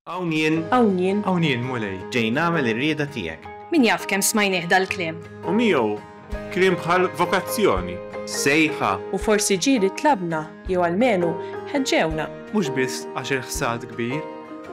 Hawnien mulej. ġej nagħmel ir-rieda tiegħek. Min jaf kemm smajnieh dal-kliem. U miegħu kliem bħal vokazzjoni. Sejħa U forsi ġieli tlabna jew almenu ħeġġewna. Mhux biss għax il-ħsad kbir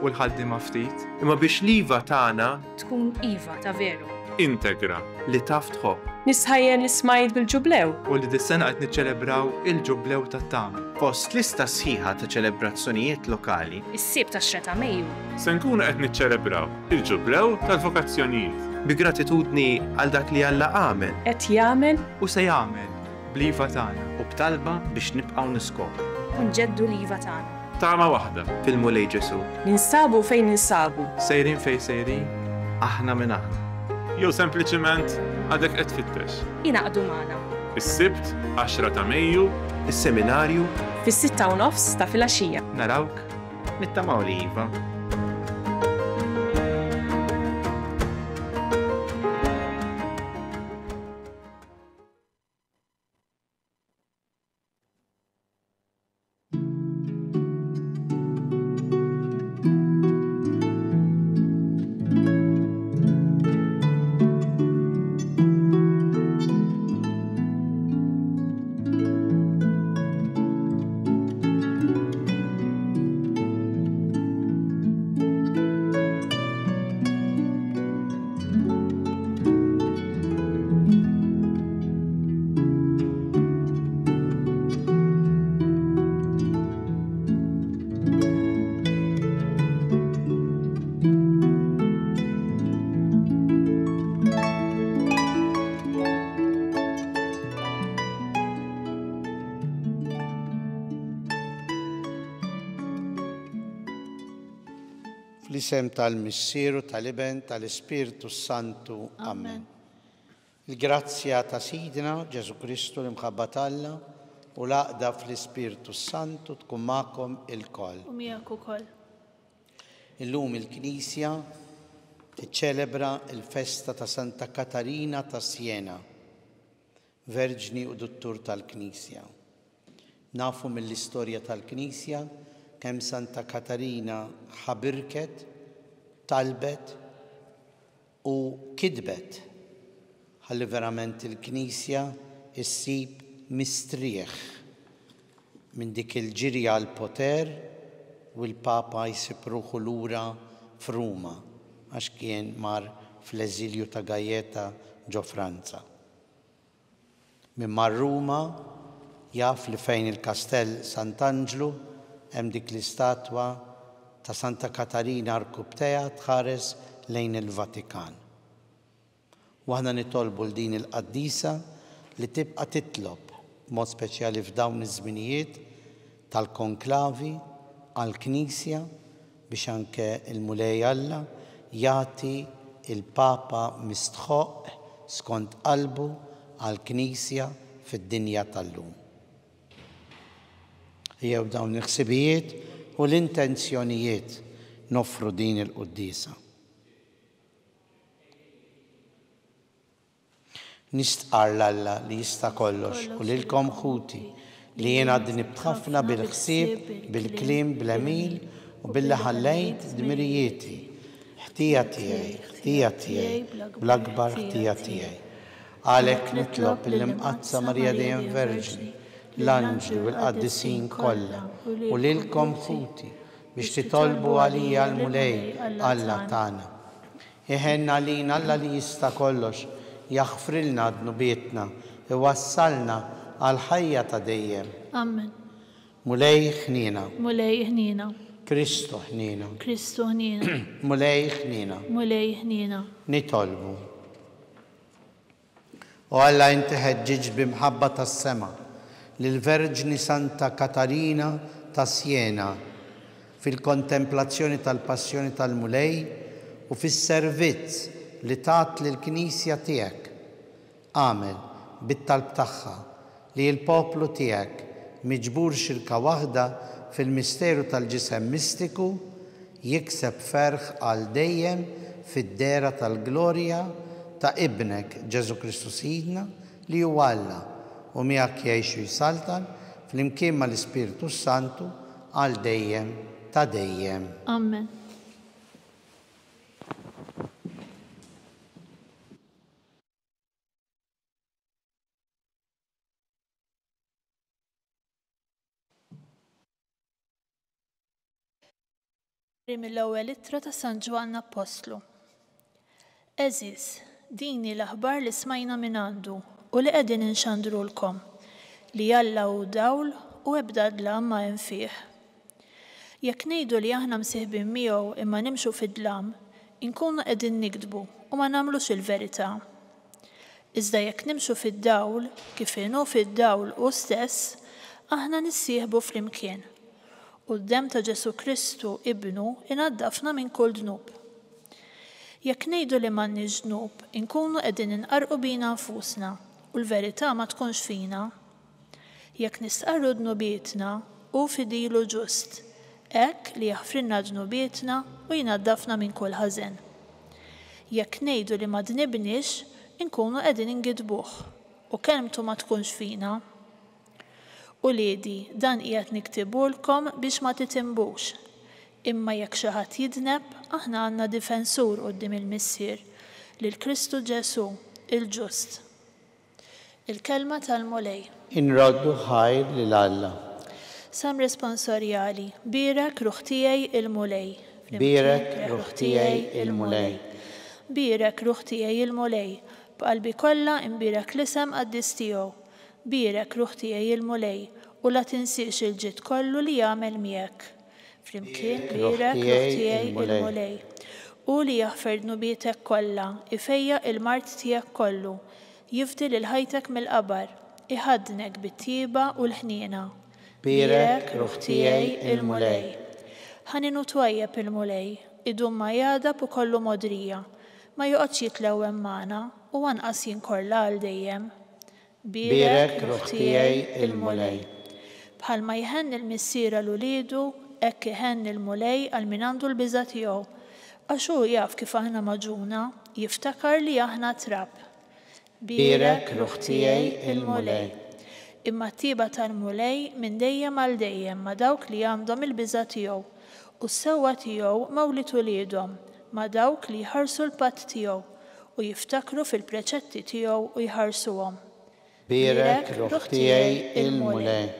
u l-ħaddiema ftit, imma biex liva tagħna Tkun iva ta' veru. integra li taf tħobb. Nisħajjen li smajt bil-ġublew. u li dis-sena qed niċċelebraw il-ġublew tat-tama. Fost lista sħiħa ta' ċelebrazzjonijiet lokali Is-sib tax-xra ta' Mejju. Se nkunu qed niċċelebraw il-ġublew tal-vokazzjonijiet. bi gratitudni għal dak li Alla għamel Qed jagħmel U se jagħmel bl-iva tagħna. u b'talba biex nibqgħu niskopru Unġeddu l-iva tagħna. Tama waħda. fil-mulej Ġesu. ninsabu fejn ninsabu. Sejrin fejn sejrin, Aħna minn aħna. jew sempliċement għadek qed tfittex. Jinaqdu magħna. Is-Sibt 10 ta' Mejju Is-seminarju Fis-6:30 ta' filgħaxija. narawk nittamaw li iva. Fl-isem tal-Missieru, tal-Iben, tal-Ispiritu Santu. Amen. Il-grazzja ta' Sidna Ġesu Kristu l-imħabba Alla u l-għaqda fl-Ispiritu Santu tkun magħkom il-koll. U miegħek ukoll. Illum il-Knisja tiċċelebra il-festa ta' Santa Katarina ta' Siena, Verġni u Duttur tal-Knisja. Nafu mill-istorja tal-Knisja kemm Santa Katarina ħabirket, talbet u kidbet ħalli verament il-Knisja issib mistrieħ minn dik il-ġirja għal poter u l-Papa jsib ruħu lura f'Ruma għax kien mar fl-eżilju ta' Gajeta ġo Franza. Minn mar Ruma jaf li fejn il-Kastell Sant'Angelo hemm dik l-istatwa ta' Santa Katarina Arkubtea tħares lejn il-Vatikan. U aħna nitolbu l-din il-qaddisa li tibqa' titlob b'mod speċjali f'dawn iż-żminijiet tal-konklavi għall-Knisja biex anke il-Mulej Alla jagħti il-Papa mistħoq skont qalbu għall-Knisja fid-dinja tal-lum. Jew dawn il-ħsibijiet u l-intenzjonijiet noffru din il-quddisa. Nistqar l-Alla li jista' kollox u lilkom ħuti li jien għadni b'ħafna bil-ħsieb, bil-kliem, bil-emil u billi ħallejt dmirijieti. Ħtija tiegħi, bl-akbar ħtija tiegħi. Għalhekk nitlob l-imqazza Marija Dejjem Verġni, l-anġli u l-qaddisin kollha u lilkom ħuti biex titolbu għalija l-Mulej Alla tagħna. Iħenna lina Alla li jista' kollox jaħfrilna dnubietna iwassalna għal ħajja ta' dejjem. Amen. Mulej ħnina. Mulej ħnina. Kristu ħnina. Kristu ħnina. Mulej ħnina. Mulej ħnina. Nitolbu. U Alla inti ħeġġiġ bimħabba tas-sema lill-Verġni Santa Katarina ta' Siena fil-kontemplazzjoni tal-passjoni tal-Mulej u fis-servizz li tat lill-Knisja tiegħek. Għamel bit-talb tagħha li l-poplu tiegħek miġbur xirka waħda fil-misteru tal-ġisem mistiku jikseb ferħ għal dejjem fid-dera tal-glorja ta' Ibnek Ġesu Kristu Sidna li huwa Alla u miegħek jgħixu jsaltan fl-imkien mal-Ispiritu Santu għal dejjem ta' dejjem. Amen. Mill-ewwel ittra ta' San Ġwanna Apostlu. Eżis, dini l-aħbar li smajna minn għandu u li qegħdin inxandrulkom li Alla hu dawl u ebda dlam ma hemm fih. Jekk ngħidu li aħna msieħbin miegħu imma nimxu fid-dlam, inkunu qegħdin nikdbu u ma nagħmlux il-verità. Iżda jekk nimxu fid-dawl kif inhu fid-dawl u stess, aħna nissieħbu flimkien. U d-dem ta' Ġesu Kristu ibnu inaddafna minn kull dnub. Jekk ngħidu li m'għandniex dnub, inkunu qegħdin inqarqu bina nfusna u l-verità ma tkunx fina. Jekk nisqarru dnubietna hu fidilu ġust, hekk li jaħfrilna dnubietna u jinaddafna minn kull ħażen. Jekk ngħidu li ma dnibniex, inkunu qegħdin ingidbuh u kelmtu ma tkunx fina. U liedi, dan qiegħed niktibulkom biex ma titimbux. Imma jekk xi ħadd jidneb, aħna għandna difensur quddiem il-Missier, lil Kristu Ġesu, il-Ġust. Il-kelma tal-mulej. Inroddu ħajr lil Alla. Sam responsorjali, birek ruħ tiegħi il-mulej. Birek ruħ tiegħi il-mulej. Birek ruħ tiegħi il-mulej, b'qalbi kollha imbirek l-isem qaddis tiegħu. Birek ruħ tiegħi il-mulej u la tinsiex il-ġid kollu li jagħmel miegħek. Flimkien birek ruħ tiegħi il-mulej. U li jaħfer dnubietek kollha, ifejjaq il-mart tiegħek kollu, jifdil il-ħajtek mill-qabar, iħaddnek bit-tieba u l-ħniena. Birek ruħ tiegħi il-mulej. Ħaninu twajjeb il-mulej, idum ma jadab u kollu modrija, ma joqgħodx jitlew hemm magħna u anqas jinkorla għal dejjem. Birek ruħ tiegħi il-mulej. Bħalma jħenn il-missiera l-uliedu, hekk iħenn il-mulej għal min għandu l-biża' tiegħu. Għax hu jaf kif aħna maġuna, jiftakar li aħna trab. Birek ruħ tiegħi il-mulej. Imma t-tieba tal-mulej minn dejjem għal dejjem ma' dawk li għandhom il-biża' tiegħu u s-sewwa tiegħu mawlid uliedhom ma' dawk li jħarsu l-patt tiegħu u jiftakru fil-preċetti tiegħu u jħarsuhom. Birek ruħ tiegħi il-mulej.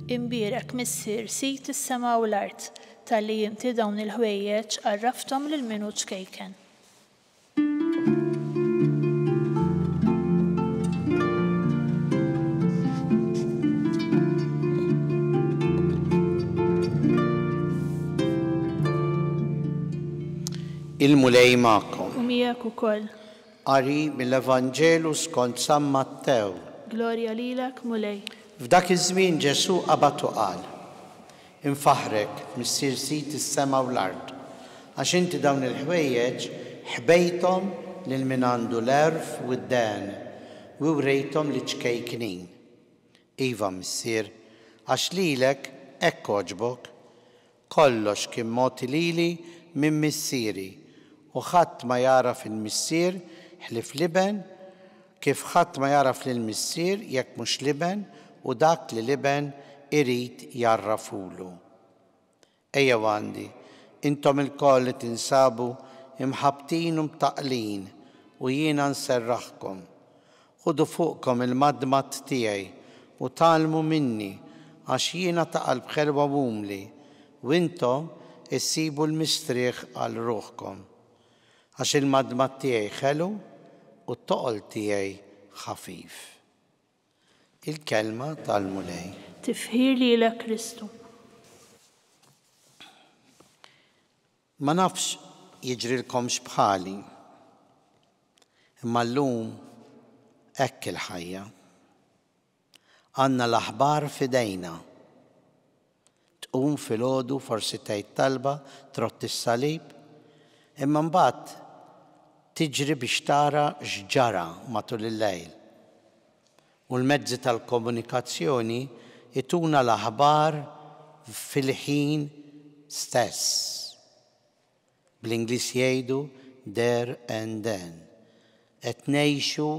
Imbirek Missier sit is-sema u l-art tal-li inti dawn il-ħwejjeġ għarrafthom lil min hu ċkejken. Il-mulej magħkom. U miegħek ukoll. Qari mill-Evanġelu skont San Mattew. Glorja lilek, mulej. F'dak iż-żmien Ġesu qabad u qal: Infaħrek missier sit is-sema u l-art, għax inti dawn il-ħwejjeġ ħbejthom lil min għandu l-erf u d-den u wrejthom li ċkejknin. Iva missier, għax lilek hekk għoġbok, kollox kien mogħti lili minn missieri u ħadd ma jaraf il-missier ħlif liben kif ħadd ma jaraf lill-missier jekk mhux liben u dak li liben irid jarrafulu. Ejjew għandi, intom il-koll li tinsabu imħabtin u mtaqlin u jiena nserraħkom. Ħudu fuqkom il-madmat tiegħi u talmu minni għax jiena ta' qalb ħelwa wumli u intom issibu l-mistrieħ għal ruħkom. Għax il-madmat tiegħi ħelu u t-toqol tiegħi ħafif. Il-kelma tal-mulej. Tifħir lilek Kristu. Ma nafx jiġrilkomx bħali, imma llum hekk il-ħajja. Għandna l-aħbar f'idejna. Tqum filgħodu forsi tgħid talba trott is-salib, imma mbagħad tiġri biex tara x'ġara matul il-lejl. U l-mezzi tal-komunikazzjoni ituna l-aħbar fil-ħin stess. Bl-Ingliż jgħidu there and then. Qed ngħixu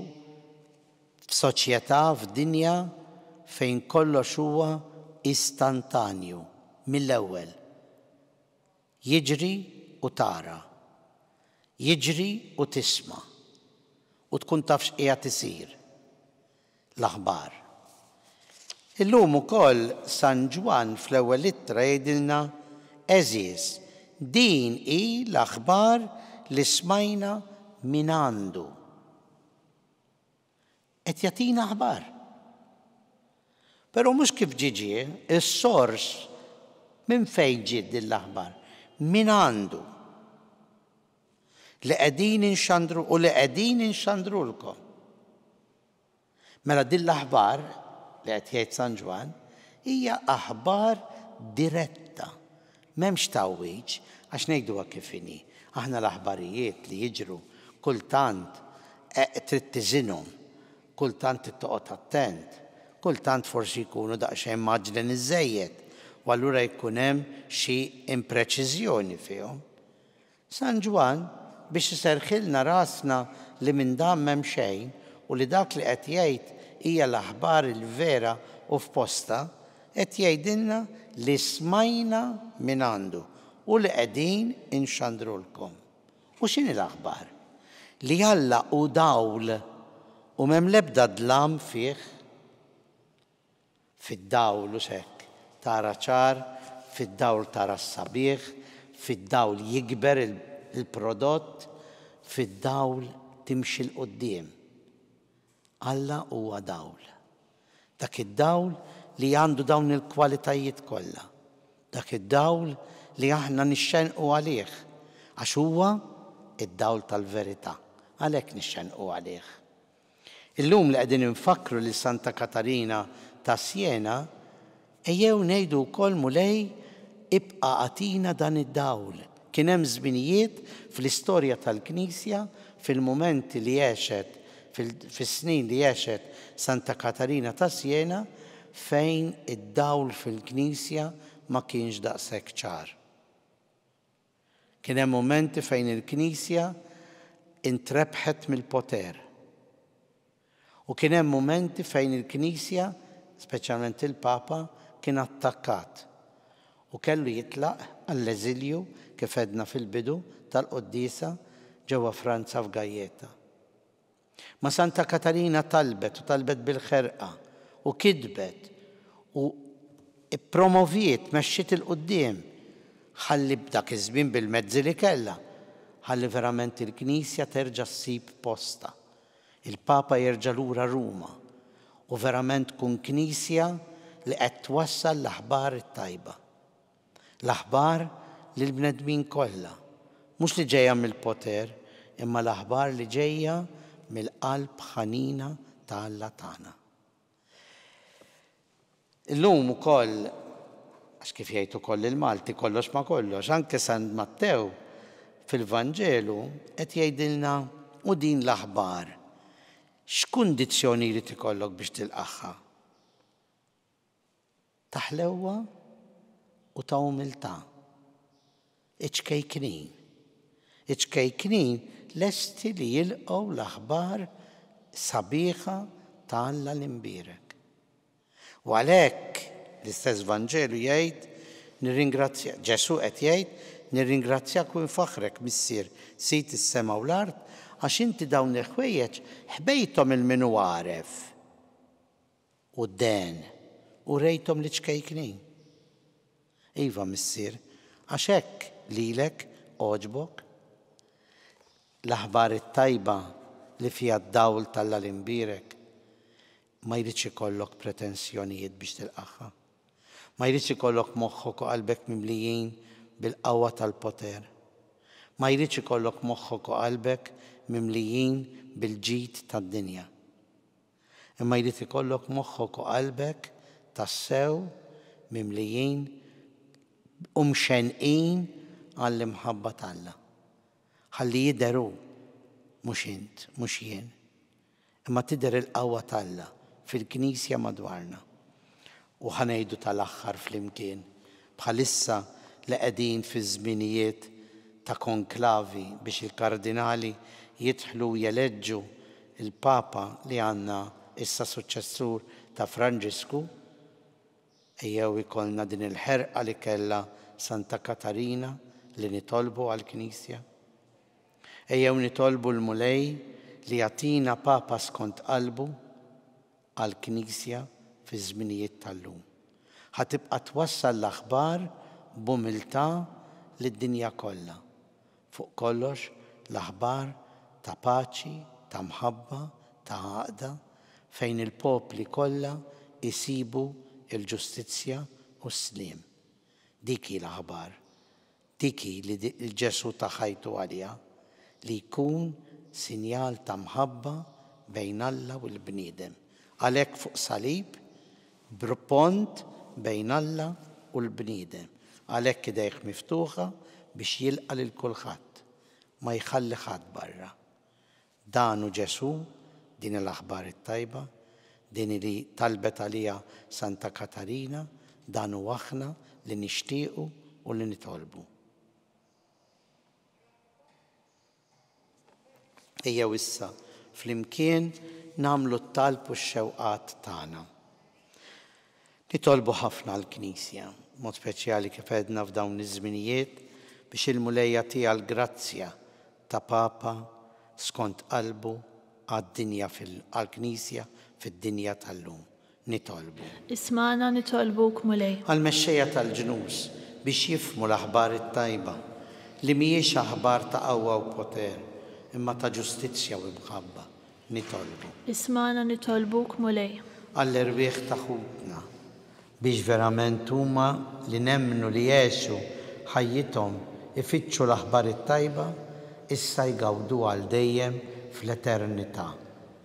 f'soċjetà f'dinja fejn kollox huwa istantanju mill-ewwel. يجري وتارى، يجري وتسمع وتكون تفش ايه تصير الأخبار. اللوم ukoll San Ġwan fl-ewwel ittra jgħidilna eżis din hi l-aħbar li smajna min għandu. Qed jagħtina aħbar. Però mhux kif ġiġi, is-sors minn fejn ġiet din l-aħbar? Min għandu. Li qegħdin inxandru u li qegħdin inxandrulkom. Mela din l-aħbar li qed jgħid San Ġwan hija aħbar diretta. M'hemmx tawwieġ għax ngħiduha kif inhi. Aħna l-aħbarijiet li jiġru kultant trid tiżinhom, kultant trid toqgħod attent, kultant forsi jkunu daqsxejn maġlen iżejjed u allura jkun hemm xi impreċiżjoni fihom. San Ġwan biex iserħilna rasna li minn dan m'hemm xejn u li dak li qed jgħid hija l-aħbar il-vera u f'posta, qed jgħidilna li smajna minn għandu u li qegħdin inxandrulkom. U x'inhi l-aħbar? Li Alla hu dawl u m'hemm l-ebda dlam fih. Fid-dawl u hekk tara ċar, fid-dawl tara s-sabiħ, fid-dawl jikber il-prodott, fid-dawl timxi l-qoddim. Alla huwa dawl. Dak id-dawl li għandu dawn il-kwalitajiet kollha. Dak id-dawl li aħna nixxenqu għalih għax huwa id-dawl tal-verità. Għalhekk nixxenqu għalih. Illum li qegħdin infakru li Santa Katarina ta' Siena ejjew ngħidu wkoll mulej ibqa' għatina dan id-dawl. Kien hemm żminijiet fl-istorja tal-Knisja fil-mumenti li għexet fis-snin li għexet Santa Katarina ta' Siena fejn id-dawl fil-Knisja ma kienx daqshekk ċar. Kien hemm momenti fejn il-Knisja intrebħet mill-poter. U kien hemm momenti fejn il-Knisja, speċjalment il-Papa, kien attakkat u kellu jitlaq għall-eżilju kif edna fil-bidu tal-Qoddisa ġewwa Franza f'Gajjeta. Ma Santa Katarina talbet u talbet bil-ħerqa u kidbet u promoviet mexxiet il-qudiem ħalli b'dak iż-żmien bil-mezzi li kellha ħalli verament il-Knisja terġa' ssib posta. Il-Papa jerġa' lura Ruma u verament tkun Knisja li qed twassal l-aħbar it-tajba. L-aħbar lill-bnedmin kollha, mhux li ġejja mill-poter, imma l-aħbar li ġejja mill-qalb ħanina ta' Alla tagħna. Illum ukoll, għax kif jgħid ukoll il-Malti kollox ma kollox, anke San Mattew fil-Vanġelu qed jgħidilna u din l-aħbar x'kundizzjoni li tikollok biex tilqaħħa? Ta' ħlewwa u ta' umiltà. Iċkejknin. Iċkejknin lesti li jilqgħu l-aħbar sabiħa ta' Alla l-imbierek. U għalhekk l-istess Vanġelu jgħid nirringrazzja, Ġesu qed jgħid nirringrazzjak u nfaħrek missier sit is-sema u l-art għax inti dawn il-ħwejjeġ ħbejthom il-minu għaref u d-den u rejthom l-iċkejknin. Iva missier, għax hekk lilek oġbok l-aħbar it-tajba li fiha d-dawl tal-Alla l-imbierek ma jridx ikollok pretensjonijiet biex tilqaħħa. Ma jridx ikollok moħħok u qalbek mimlijin bil-qawwa tal-poter. Ma jridx ikollok moħħok u qalbek mimlijin bil-ġid tad-dinja. Imma jrid ikollok moħħok u qalbek tassew mimlijin u mxenqin għall-imħabba tal-Alla. Ħalli jidheru mhux int, mhux jien, imma tidher il-qawwa tal-Alla fil-Knisja madwarna. U ħanejdu tal-aħħar flimkien bħalissa li qegħdin fi żminijiet ta' konklavi biex il-kardinali jidħlu jeleġġu il-Papa li għandna issa suċċessur ta' Franġisku, ejjew ikollna din il-ħerqa li kellha Santa Katarina اللي نطالبه على الكنيسة. ejjew nitolbu l-mulej li jagħtina papa skont qalbu għall-Knisja fi żminijiet tal-lum. Ħatibqa' twassal l-aħbar b'umiltà lid-dinja kollha. Fuq kollox l-aħbar ta' paċi, ta' mħabba, ta' għaqda fejn il-popli kollha isibu il-ġustizzja u s-sliem. Dik hi l-aħbar. Dik hi li l-Ġesu taħajtu għaliha li jkun sinjal ta' mħabba bejn Alla u l-bniedem. Għalhekk fuq salib b'pont bejn Alla u l-bniedem. Għalhekk idejh miftuħa biex jilqa' lil kulħadd, ma jħalli ħadd barra. Dan hu Ġesu, din l-aħbar it-tajba, din li talbet għaliha Santa Katarina, dan hu aħna li nixtiequ u li nitolbu. Ejjew issa flimkien nagħmlu t-talb u x-xewqat tagħna. Nitolbu ħafna l-Knisja, mod speċjali kif għedna f'dawn iż-żminijiet biex il-mulej jagħtiha l-grazzja ta' Papa skont qalbu għad-dinja għall-Knisja fid-dinja tal-lum. Nitolbu. Ismana nitolbuk mulej. Għal-mexxejja tal-ġnus biex jifhmu l-aħbar it-tajba li mhijiex aħbar ta' qawwa u poter imma ta' ġustizzja u mħabba. Nitolbu. Ismana nitolbuk mulej. Għall-irwieħ ta' ħutna biex verament huma li nemmnu li jgħixu ħajjithom ifittxu l-aħbar it-tajba issa jgawdu għal dejjem fl-eternità.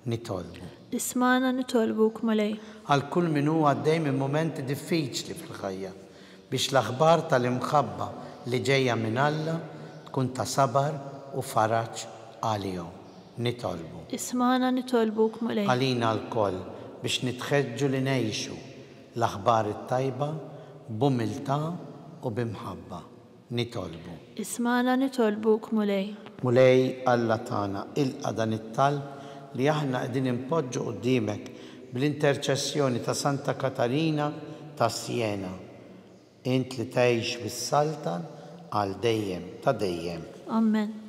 Nitolbu. Ismana nitolbuk mulej. Għal kull min huwa għaddej minn momenti diffiċli fil-ħajja biex l-aħbar tal-imħabba li ġejja minn Alla tkun ta' sabar u faraġġ għalihom. Nitolbu. Ismana nitolbuk mulej. Għalina l-koll biex nitħeġġu li ngħixu l-aħbar it-tajba b'umiltà u b'imħabba. Nitolbu. Ismana nitolbuk mulej. Mulej Alla tagħna ilqa' dan it-talb li aħna qegħdin impoġġu quddiemek bl-interċessjoni ta' Santa Katarina ta' Siena. Int li tgħix bis-Saltan għal dejjem ta' dejjem. Amen.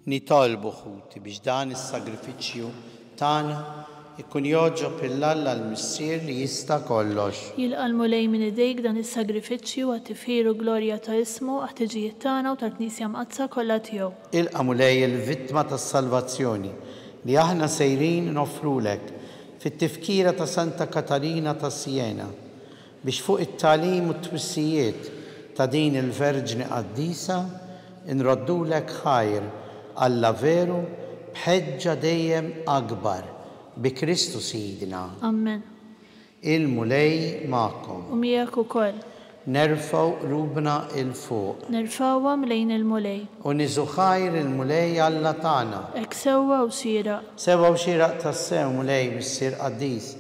Nitolbu ħuti biex dan is-sagrifiċċju tagħna ikun joġob il-Alla l-missier li jista' kollox. Jilqa' l-mulej minn idejk dan is-sagrifiċċju għat tifħiru glorja ta' ismu għat-tiġijiet tagħna u tal-Knisja mqazza kollha tiegħu. Ilqa' mulej il-vittma tas-salvazzjoni li aħna sejrin nofrulek fit-tifkira ta' Santa Katarina ta' Siena biex fuq it-tagħlim u t-twissijiet ta' din il-Verġni Qaddisa inroddulek ħajr Alla veru bħeġġa dejjem akbar bi Kristu Sidna. Amen. Il-mulej magħkom. U miegħek ukoll. Nerfgħu rubna il-fuq. Nerfgħuhom lejn il-mulej. U niżu ħajr il-mulej Alla tagħna. Hekk sewwa u sieraq. Sewwa u xieraq tas-sew mulej missier Qaddis.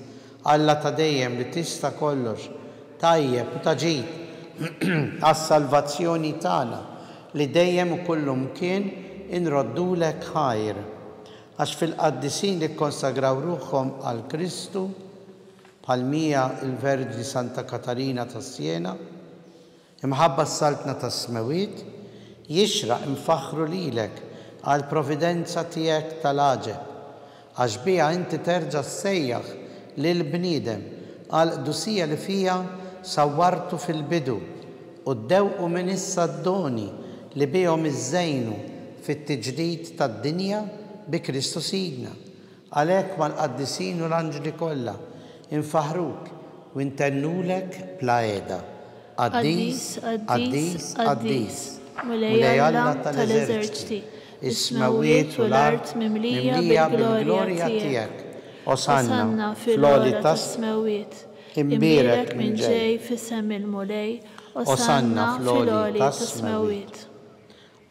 Alla ta' dejjem li tista' kollox tajjeb u taġid għas-salvazzjoni tagħna li dejjem u kullu mkien inroddulek ħajr. Għax fil-qaddisin li konsagraw ruħhom għal Kristu bħal mija il-Verġni Santa Katarina ta' Siena imħabba s-saltna ta' smewit, jixraq infaħru lilek għal providenza tiegħek tal-aġeb, għax bija inti terġa' ssejjaħ lil bniedem għal qdusija li fija sawwartu fil-bidu u ddewqu minn issa d-doni li bihom iżżejnu fit-tiġdid tad-dinja bi Kristu Sidna. Għalhekk mal-qaddisin u l-anġli kollha infaħruk u intennulek bla għeda. Qaddis, qaddis, qaddis, mulej Alla tal-eżerċiti, is-smawiet u l-art mimlija bil-glorja tiegħek. Osanna fil-għoli tas-smawiet, imbierek minn ġej fis-sem il-mulej, osanna fil-għoli tas-smawiet.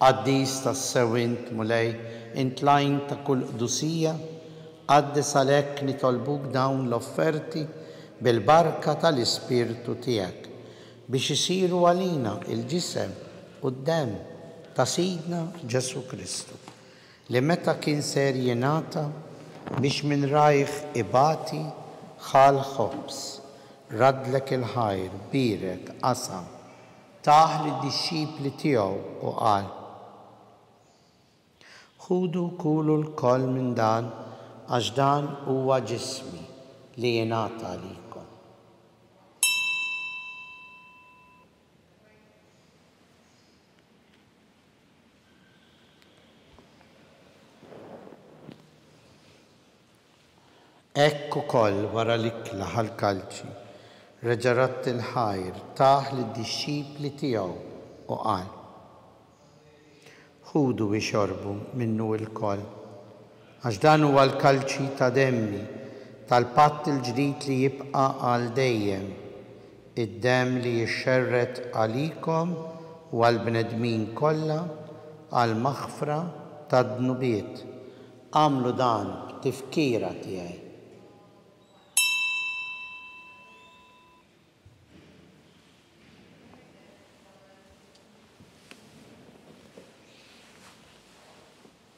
Qaddis tas-sewint mulej, intlajn ta' kull qdusija, qaddis għalhekk nitolbuk dawn l-offerti bil-barka tal-Ispirtu tiegħek biex isiru għalina il-ġisem u d-dem ta' Sidna Ġesu Kristu li meta kien ser jingħata biex minn rajħ ibati ħal ħobs, radlek il-ħajr, birek, qasam, taħ li d-disċipli tiegħu u qal: ħudu kulu l-koll minn dan għax dan huwa ġismi li jingħata għalikom. Ekku koll wara l-ikla ħal-kalċi, reġarat il-ħajr, taħ li d-disċipli tiegħu u qal: ħudu biex xorbu minnu il-koll, għax dan huwa l-kalċi ta' demmi tal-patt il-ġdid li jibqa' għal dejjem, id-dem li jixxerret għalikom u għall-bnedmin kollha għal maħfra tad-dnubiet. Għamlu dan b'tifkira tiegħi.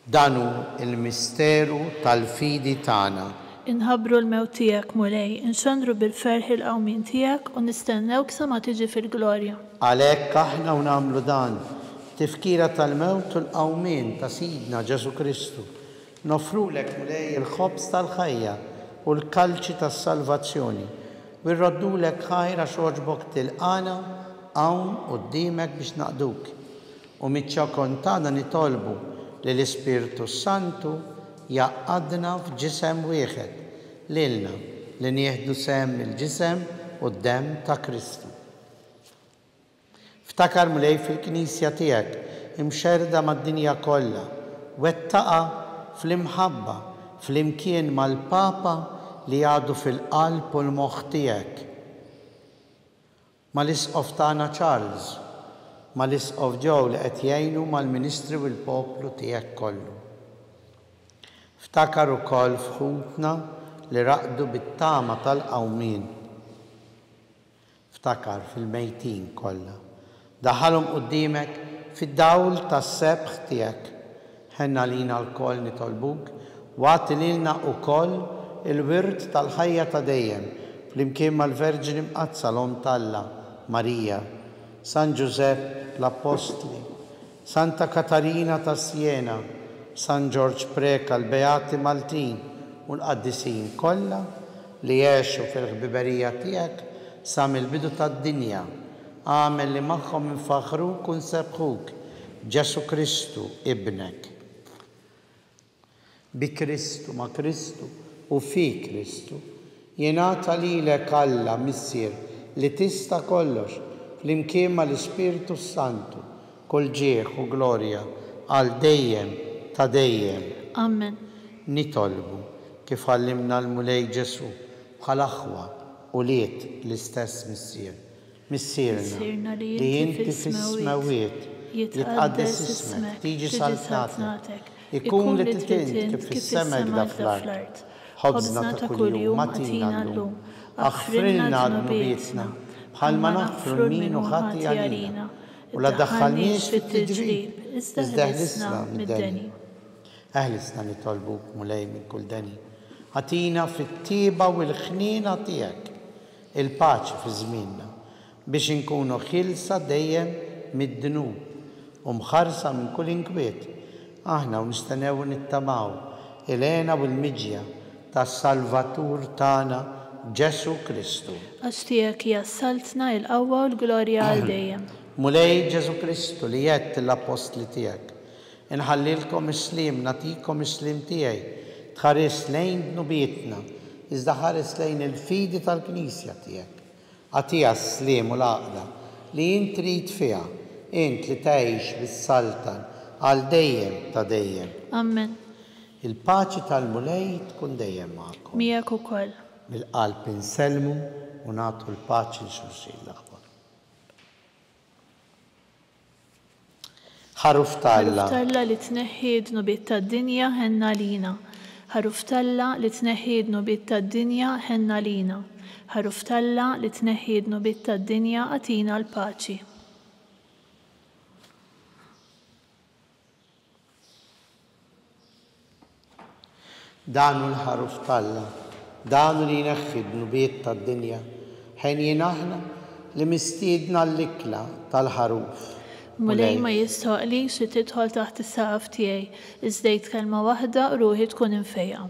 Danu il-misteru tal-fidi tagħna. Inħabbru l-mewt tiegħek mulej, inxandru bil-ferħ il-qawmin tiegħek u nistennewk sa ma tiġi fil-glorja. Għalhekk aħna u nagħmlu dan, tifkira tal-mewt u l-qawmin ta' Sidna Ġesu Kristu. Nofrulek mulej il-ħobs tal-ħajja u l-kalċi tas-salvazzjoni u rroddulek ħajra xogħġbok tilqana hawn quddiemek biex naqduk. U miċ-ċokon tagħna nitolbu li l-Ispirtu Santu jaqadna f'ġisem wieħed lilna li nieħdu sem il-ġisem u d-dem ta' Kristu. Ftakar mulej fil-Knisja tiegħek imxerda mad-dinja kollha, wettaqa fl-imħabba fl-imkien mal-Papa li għadu fil-qalb u l-moħħ tiegħek. Mal-Isqof tagħna Charles, mal-Isqof Joe li qed jgħinu mal-Ministri u l-poplu tiegħek kollu. Ftakar ukoll f'ħutna li raqdu bit-tama tal-qawmin. Ftakar fil-mejtin kollha. Daħalhom quddiemek fid-dawl tas-sebħ tiegħek. Ħenna lina l-koll nitolbuk wagħti lilna wkoll il-wirt tal-ħajja ta' dejjem flimkien mal-Verġini Mqazza l-Om talla Marija, San Giuseppe l-Apostli, Santa Katarina ta' Siena, San George Preka l-Beati Maltin u l-qaddisin kollha li jgħixu fil-ħbiberija tiegħek sa mill-bidu tad-dinja. Għamel li magħhom infaħruk u nsebħuk Ġesu Kristu ibnek. Bi Kristu, ma' Kristu u fi Kristu jingħata lilek Alla Missier li tista' kollox flimkien mal-Ispirtu Santu kull ġieħ u glorja għal dejjem ta' dejjem. Amen. Nitolbu kif għallimna l-mulej Ġesu bħal aħwa u liet l-istess Missier. Missierna li inti fis-smawiet jitqaddes ismek, tiġi saltnatek, ikun li titint kif fis-semek da fl-art. Ħobżna ta' kuljum atina llum, aħfrilna dnubietna bħalma naħfru min u ħatti għalina u la ddaħħalniex fit-tiġrib, iżda ħlisna mid-deni. Eħlisna nitolbuk mulej minn kull deni. Ħatina fit-tieba u l-ħnina tiegħek il-paċi fi żmienna biex inkunu ħilsa dejjem mid-dnub u mħarsa minn kull inkwiet. Aħna u nistenew nittamaw il-għena u l-miġja tas-Salvatur tagħna Ġesu Kristu. Għax tiegħek hija saltna il-qawwa u l-glorja għal dejjem. Mulej Ġesu Kristu li jgħid l-apostli tiegħek. Inħallilkom is-slim, nagħtikom is-slim tiegħi. Tħares lejn dnubietna, iżda ħares lejn il-fidi tal-Knisja tiegħek. Għatija s-slim u l-għaqda li int trid fiha, int li tgħix bis-saltan għal dejjem ta' dejjem. Amen. Il-paċi tal-mulej tkun dejjem magħkom. Miegħek ukoll. Bil-qalb inselmu u nagħtu l-paċi l-xulxin l-aħbar. Ħaruf Talla. Ħaruf Talla li tneħħi d-nubiet tad-dinja ħenna lina. Ħaruf Talla li tneħħi d-nubiet tad-dinja ħenna lina. Ħaruf Talla li tneħħi d-nubiet tad-dinja għatina l-paċi. Danu l-ħaruf Talla, danu li jneħħi d-nubiet tad-dinja, ħen jinaħna li mistiedna l-ikla tal-ħaruf. Mulej ma jistoqlix li tidħol taħt is-saqaf tiegħi, iżda kelma waħda ruħi tkun infejqa.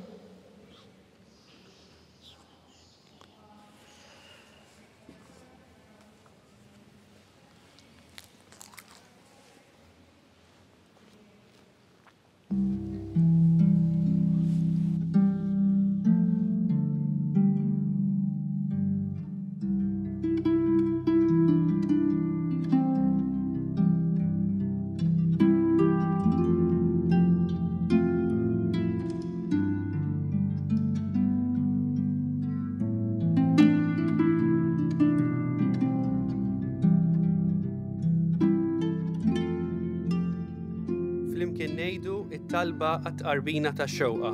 Talba għat-qarbina ta' xewqa.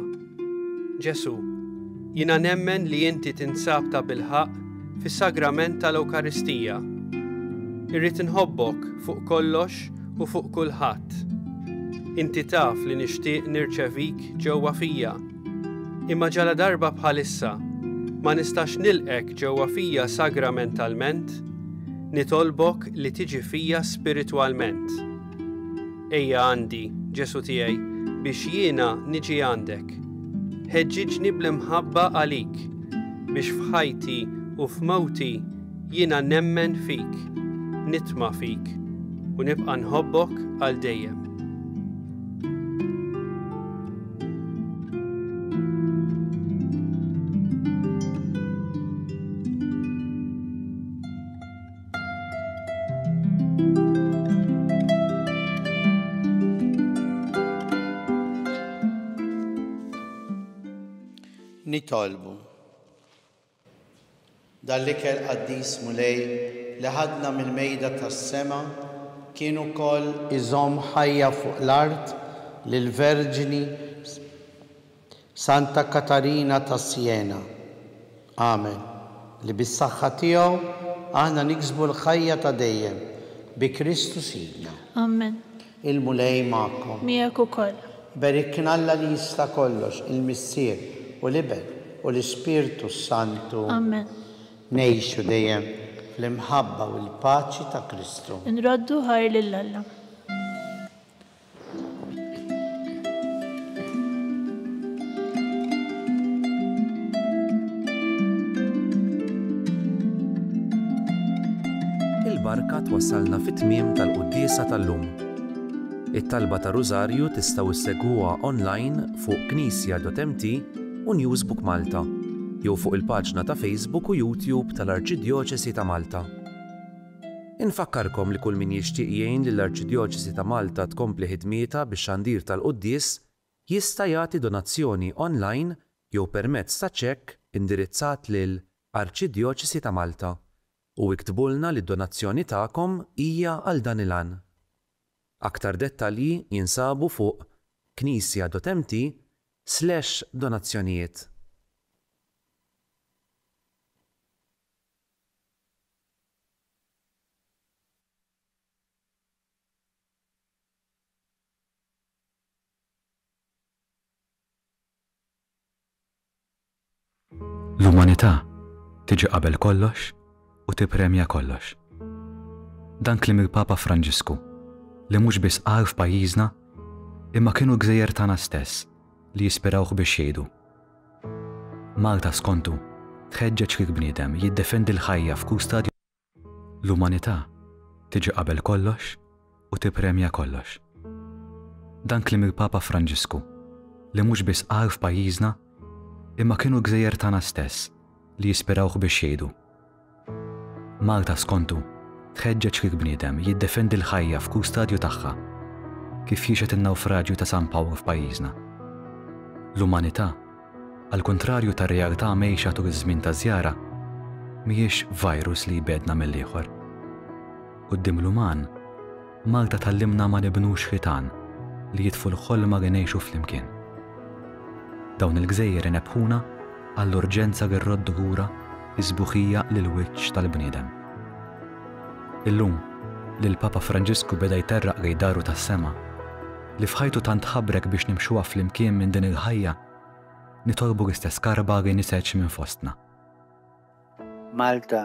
Ġesu, jina nemmen li inti tinsab ta' bilħaq fis-sagrament tal-Ewkaristija. Irrid inħobbok fuq kollox u fuq kulħadd. Inti taf li nixtieq nirċevik ġewwa fija. Imma ġala darba bħalissa ma nistax nilqek ġewwa fija sagramentalment, nitolbok li tiġi fija spiritwalment. Ejja għandi, Ġesu tiegħi, biex jiena niġi għandek. Ħeġġiġni bl-imħabba għalik, biex f'ħajti u f'mawti jiena nemmen fik, nitma fik, u nibqa' nħobbok għal dejjem. Nitolbu. Dal-ikel qaddis mulej li ħadna mill-mejda tas-sema kienu wkoll iżomm ħajja fuq l-art lill-Verġini Santa Katarina ta' Siena. Amen. Li bis-saħħa tiegħu aħna niksbu l-ħajja ta' dejjem bi Kristu Sidna. Amen. Il-mulej magħkom. Miegħek ukoll. Berikna Alla li jista' kollox, il-Missier u l-Ibn u l-Ispirtu Santu. Amen. Nejxu dejjem fl-imħabba u l-paċi ta' Kristu. Nroddu ħajr lill-Alla. Il-barka twassalna fit-tmiem tal-quddiesa tal-lum. It-talba ta' Rużarju tistgħu issegwuha online fuq knisja.mt u Newsbook Malta, jew fuq il-paġna ta' Facebook u YouTube tal-Arċidjoċesi ta' Malta. Infakkarkom li kull min jixtieq jgħin lill-Arċidjoċesi ta' Malta tkompli ħidmietha bix-xandir tal-quddies jista' jagħti donazzjoni online jew permezz ta' ċekk indirizzat lil Arċidjoċesi ta' Malta u iktbulna li d-donazzjoni tagħkom hija għal dan il-għan. Aktar dettalji jinsabu fuq knisja.mt/donazzjonijiet. L-umanità tiġi qabel kollox u tippremja kollox. Dan klim il-Papa Franġisku li mhux biss qal f'pajjiżna imma kienu gżejjer tagħna stess li jispirawh biex jgħidu. Malta skontu tħeġġeġ lil bniedem jiddefendi l-ħajja f'kull stadju. L-umanità tiġi qabel kollox u tippremja kollox. Dan klim il-Papa Franġisku li mhux biss qal f'pajjiżna imma kienu gżejjer tagħna stess li jispirawh biex jgħidu. Malta skontu tħeġġeġ lil bniedem jiddefendi l-ħajja f'kull stadju tagħha kif jixet in-nawfraġġju ta' San Pawl f'pajjiżna. L-umanità, għal kontrarju tar-realtà mgħejxa tul iż-żmien ta' żjara, mhijiex virus li jbedna mill-ieħor. Quddiem l-uman, Malta tallimna ma nibnux ħitan li jitfu l-ħolma li ngħixu flimkien. Dawn il-gżejjer inebħuna għall-urġenza li rroddu lura l-isbuħija lill-wiċċ tal-bniedem. Illum li l-Papa Franġisku beda jterraq lejn daru tas-sema li f'ħajtu tant ħabbrek biex nimxuha flimkien minn din il-ħajja nitolbu l-istess karba li niseċ minn fostna. Malta,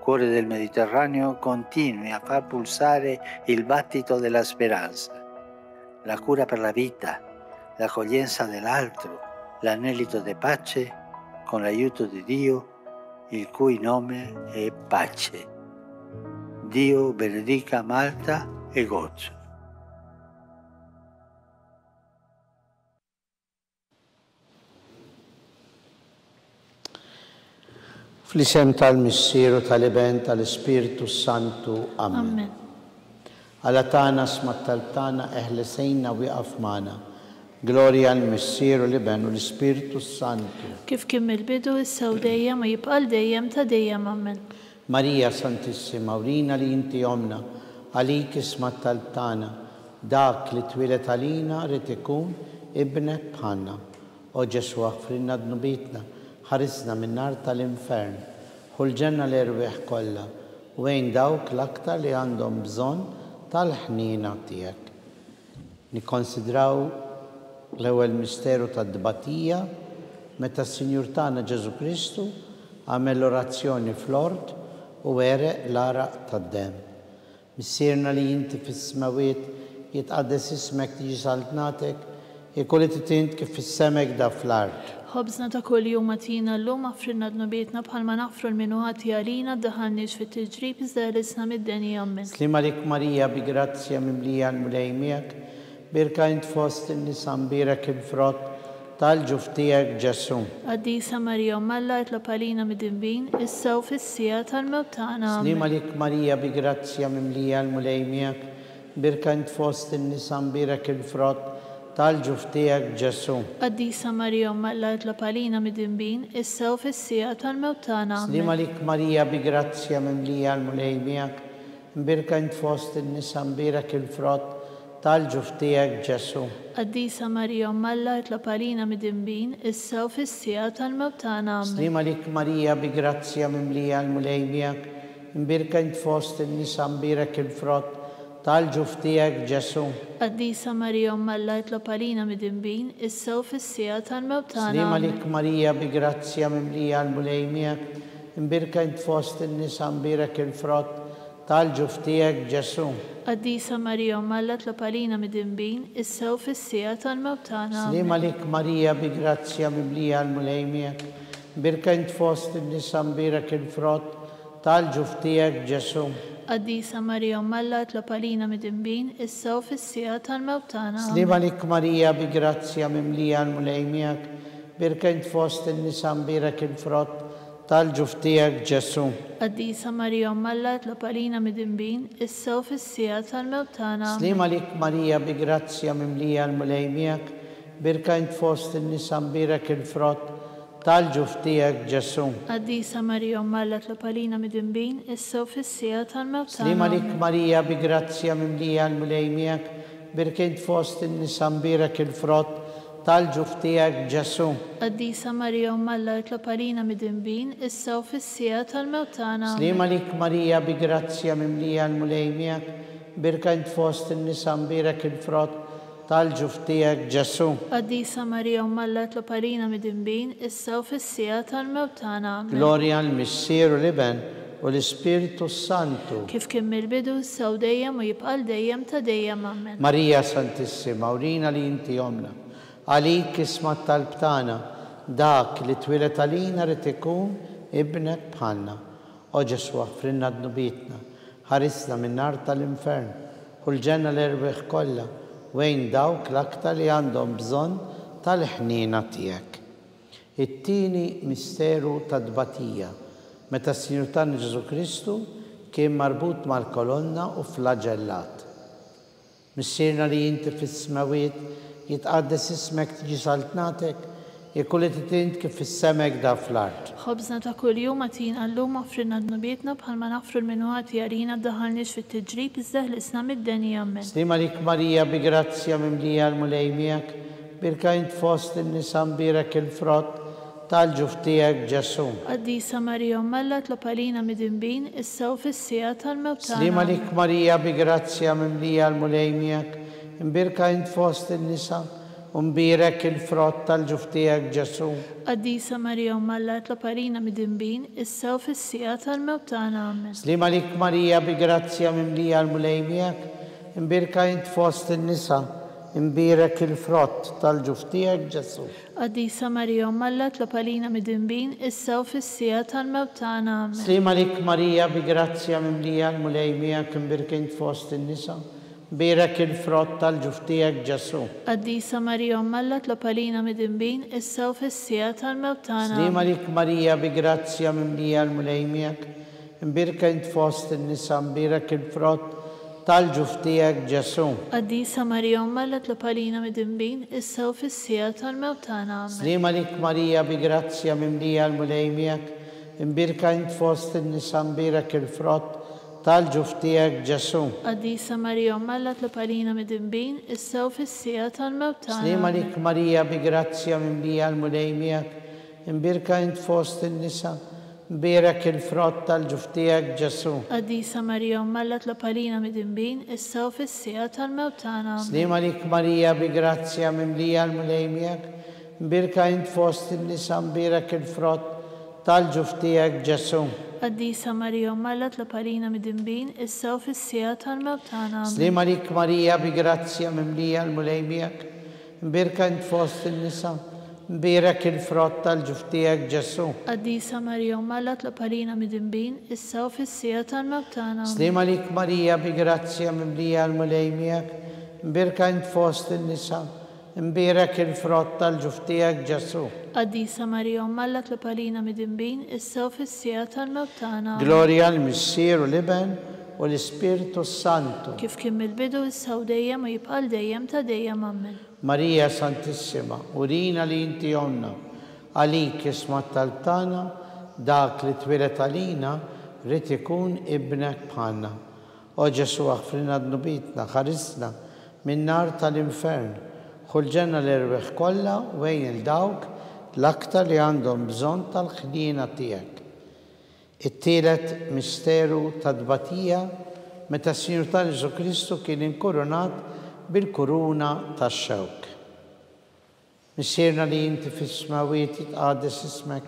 cuore del Mediterraneo, continui a far pulsare il battito della speranza, la cura per la vita, l'accoglienza dell'altro, l'anelito di pace con l'aiuto di Dio, il cui nome è pace. Dio benedica Malta e Gozo. Fl-isem tal-Missieru tal-Iben tal-Ispiritu Santu. Amen. Alla tana smat tal-tana eħlesejna wieqaf magħna. Gloria al-Missieru l-Iben u l-Ispiritu Santu. Kif kien mill-bidu issa u dejjem u jibqa' dejjem ta' dejjem. Amen. Marija Santissima, urina li inti omna, għalik ismat tal-tana, dak li twilet għalina rrid ikun ibnek bħalna. O Ġesu aħfrinna dnubitna, ħarisna minn nar tal-infern, ħulġenna l-irwieħ kollha, u għejn dawk l-aktar li għandhom bżonn tal-ħnina tiegħek. Nikkonsidraw l-ewwel misteru tad-dbatija meta s-Sinjur tagħna Ġesu Kristu għamel l-orazzjoni fl-ord u għereq l-araq tad-dem. Missierna li inti fis-smawiet jitqaddes ismek tiġi saltnatek, ikun tint kif fis-semek da fl-art. Ħobżna ta' kull jum għatina l-lum għafrinna d-nubietna bħalma nafru l-minuħati għalina d-daħannix fit-tiġrib iżda l-isna mid-deni. Amen. Slima lik Marija bi grazzja mimlija l-mulejmijak, birka int fost in-nisa mbirek il-frott tal-ġuftijak Ġesu. Għaddisa Marija Malla itlob għalina mid-dinbin, issa u fis-sija tal-mewt tagħna. Slima lik Marija bi grazzja mimlija l-mulejmijak, birka int fost in-nisa mbirek il-frott tal-ġuftijak Ġesu. Għaddisa Marija Malla itlob għalina mid-dinbin, issa u fis-sija tal-mewt tagħna. Slima lik Marija bi grazzja mimlija l-mulejmijak, birka int fost in-nisa mbirek il-frott tal-ġuftijak Ġesu. Għaddisa Marija Malla itlob għalina mid-dinbin, issa u fis-sija tal-mewt tagħna. Slima lik Marija bi grazzja mimlija l-mulejmijak, birka int fost in-nisa mbirek il-frott tal-ġuftijak Ġesu. Għaddisa Marija Malla itlob għalina mid-dinbin, issa u fis-sija tal-mewt tagħna. Slima lik Marija bi grazzja mimlija l-mulejmijak, birka int fost in-nisa mbirek il-frott tal-ġuftijak Ġesu. Għaddisa Marija Malla itlob għalina mid-dinbin, issa u fis-sija tal-mewt tagħna. Slima lik Marija bi grazzja mimlija l-mulejmijak, birka int fost in-nisa mbirek il-frott tal-ġuftijak Ġesu. Għaddisa Marija Malla itlob għalina mid-dinbin, issa u fis-sija tal-mewt tagħna. Slima lik Marija bi grazzja mimlija l-mulejmijak, birka int fost in-nisa mbirek il-frott tal-ġuftijak Ġesu. Għaddisa Marija Malla itlob għalina mid-dinbin, issa u fis-sija tal-mewt tagħna. Slima lik Marija bi grazzja mimlija l-mulejmijak, birka int fost in-nisa mbirek il-frott tal-ġuftijak Ġesu. Għaddisa Marija Malla itlob għalina mid-dinbin, issa u fis-sija tal-mewt tagħna. Slima lik Marija bi grazzja mimlija l-mulejmijak, birka int fost in-nisa mbirek il-frott tal-ġuftijak Ġesu. Għaddisa Marija Malla itlob għalina mid-dinbin, issa u fis-sija tal-mewt tagħna. Slima lik Marija bi grazzja mimlija l-mulejmijak, birka int fost in-nisa mbirek il-frott tal-ġuftijak Ġesu. Għaddisa Marija Malla itlob għalina mid-dinbin, issa u fis-sija tal-mewt tagħna. Gloria al-Missieru l-Iben u l-Ispiritu Santu. Kif kien mill-bidu issa u dejjem u jibqa' dejjem ta' dejjem amen. Marija Santissima, urina li inti jomna. Għalik isma t-talb tagħna, dak li twilet għalina rid ikun ibnek bħalna. O Ġesu aħfrinna dnubietna, ħarisna minn nar tal-infern, u l-ġenna l-erbieħ kollha, wejn dawk l-aktar li għandhom bżonn tal-ħniena tiegħek. It-tieni misteru ta' dbatija, meta s-Sinjur tagħna Ġesu Kristu kien marbut mal-kolonna u flagellat. Missierna li inti fis-smawiet jitqaddes ismek tiġi saltnatek, jekk li titint kif fis-semek da fl-art. Ħobżna ta' kuljum għatina llum offrinna dnubietna bħalma nafru l-minuħat jarina ddaħħalniex fit-tiġrib iżda ħlisna mid-deni amen. Slima lik Marija bi grazzja mimlija l-mulej miegħek, birka int fost in-nisa mbirek il-frott tal-ġuf tiegħek Ġesu. Qaddisa Marija Alla tlob għalina midinbin issa u fis-sija tal-mewt tagħna. Slima lik Marija bi grazzja mimlija l-mulej miegħek, imbirka int fost in-nisa mbirek il-frott tal-ġuf tiegħek Ġesu. Qaddisa Marija Alla tlob għalina midinbin issa u fis-sija tal-mewt tagħna amen. Slima lik Marija bi grazzja mimlija l-mulej miegħek, imbirka int fost in-nisa imbirek il-frott tal-ġuf tiegħek Ġesu. Qaddisa Marija Alla tlob għalina midinbin issa u fis-sija tal-mewt tagħna amen. Slima lik Marija bi grazzja mimlija l-mulej miegħek, imbirka int fost in-nisa imbirek il-frott tal-ġuf tiegħek Ġesu. Qaddisa Marija Alla tlob għalina midinbin issa u fis-sija tal-mewt tagħna. Slima lik Marija bi grazzja mimlija l-mulej miegħek, imbirka int fost in-nisa imbirek il-frott tal-ġuf tiegħek Ġesu. Qaddisa Marija Alla tlob għalina midinbin issa u fis-sija tal-mewt tagħna amen. Slima lik Marija bi grazzja mimlija l-mulej miegħek, imbirka int fost in-nisa imbirek il-frott tal-ġuf tiegħek Ġesu. Qaddisa Marija Alla tlob għalina midinbin issa u fis-sija tal-mewt tagħna. Slima lik Marija bi grazzja mimlija l-mulej miegħek, imbirka int fost in-nisa imbirek il-frott tal-ġuf tiegħek Ġesu. Qaddisa Marija Alla tlob għalina midinbin issa u fis-sija tal-mewt tagħna. Slima lik Marija bi grazzja mimlija l-mulej miegħek, imbirka int fost in-nisa imbirek il-frott tal-ġuf tiegħek Ġesu. Qaddisa Marija Alla tlob għalina midinbin issa u fis-sija tal-mewt tagħna. Slima lik Marija bi grazzja mimlija l-mulej miegħek, imbirka int fost in-nisa imbirek il-frott tal-ġuf tiegħek Ġesu. Qaddisa Marija Alla tlob għalina midinbin issa u fis-sija tal-mewt tagħna. Slima lik Marija bi grazzja mimlija l-mulej miegħek, imbirka int fost in-nisa imbirek il-frott tal-ġuf tiegħek Ġesu. Qaddisa Marija Alla tlob għalina midinbin issa u fis-sija tal-mewt tagħna. Glorja l-Missier u l-Iben u l-Ispiritu Santu. Kif kien mill-bidu issa u dejjem u jibqa' dejjem ta' dejjem amen. Marija Santissima, urina li inti jomna, għalik isma t-talb tagħna, dak li twilet għalina rid ikun ibnek bħalna. O Ġesu aħfrinna dnubietna, ħarisna minn nar tal-infern, ħulġenna l-erbieħ kollha wejn il-dawk l-aktar li għandhom bżonn tal-ħniena tiegħek. It-tielet misteru ta' dbatija meta s-Sinjur tagħna Ġesu Kristu kien inkurunat bil-kuruna tax-xewk. Missierna li inti fis-smawiet jitqaddes ismek,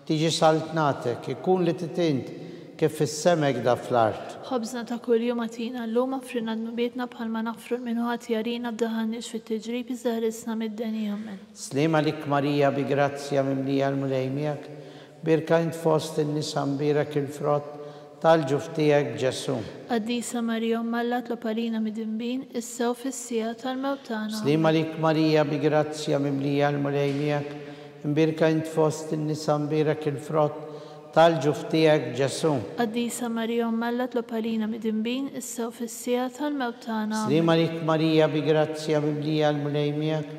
tiġi saltnatek, ikun li titint kif fis-semek da fl-art. Ħobżna ta' kuljum għatina llum offrinna dnubietna bħalma nafru l-minuħat jarina b'daħħalniex fit-tiġrib iżda ħlisna mid-deni amen. Slima lik Marija bi grazzja mimlija l-mulej miegħek, birka int fost in-nisa imbirek il-frott tal-ġuf tiegħek Ġesu. Qaddisa Marija Alla tlob għalina midinbin issa u fis-sija tal-mewt tagħna. Slima lik Marija bi grazzja mimlija l-mulej miegħek, imbirka int fost in-nisa imbirek il-frott tal-ġuf tiegħek Ġesu. Qaddisa Marija Alla tlob għalina midinbin issa u fis-sija tal-mewt tagħna. Slima lik Marija bi grazzja mimlija l-mulej miegħek,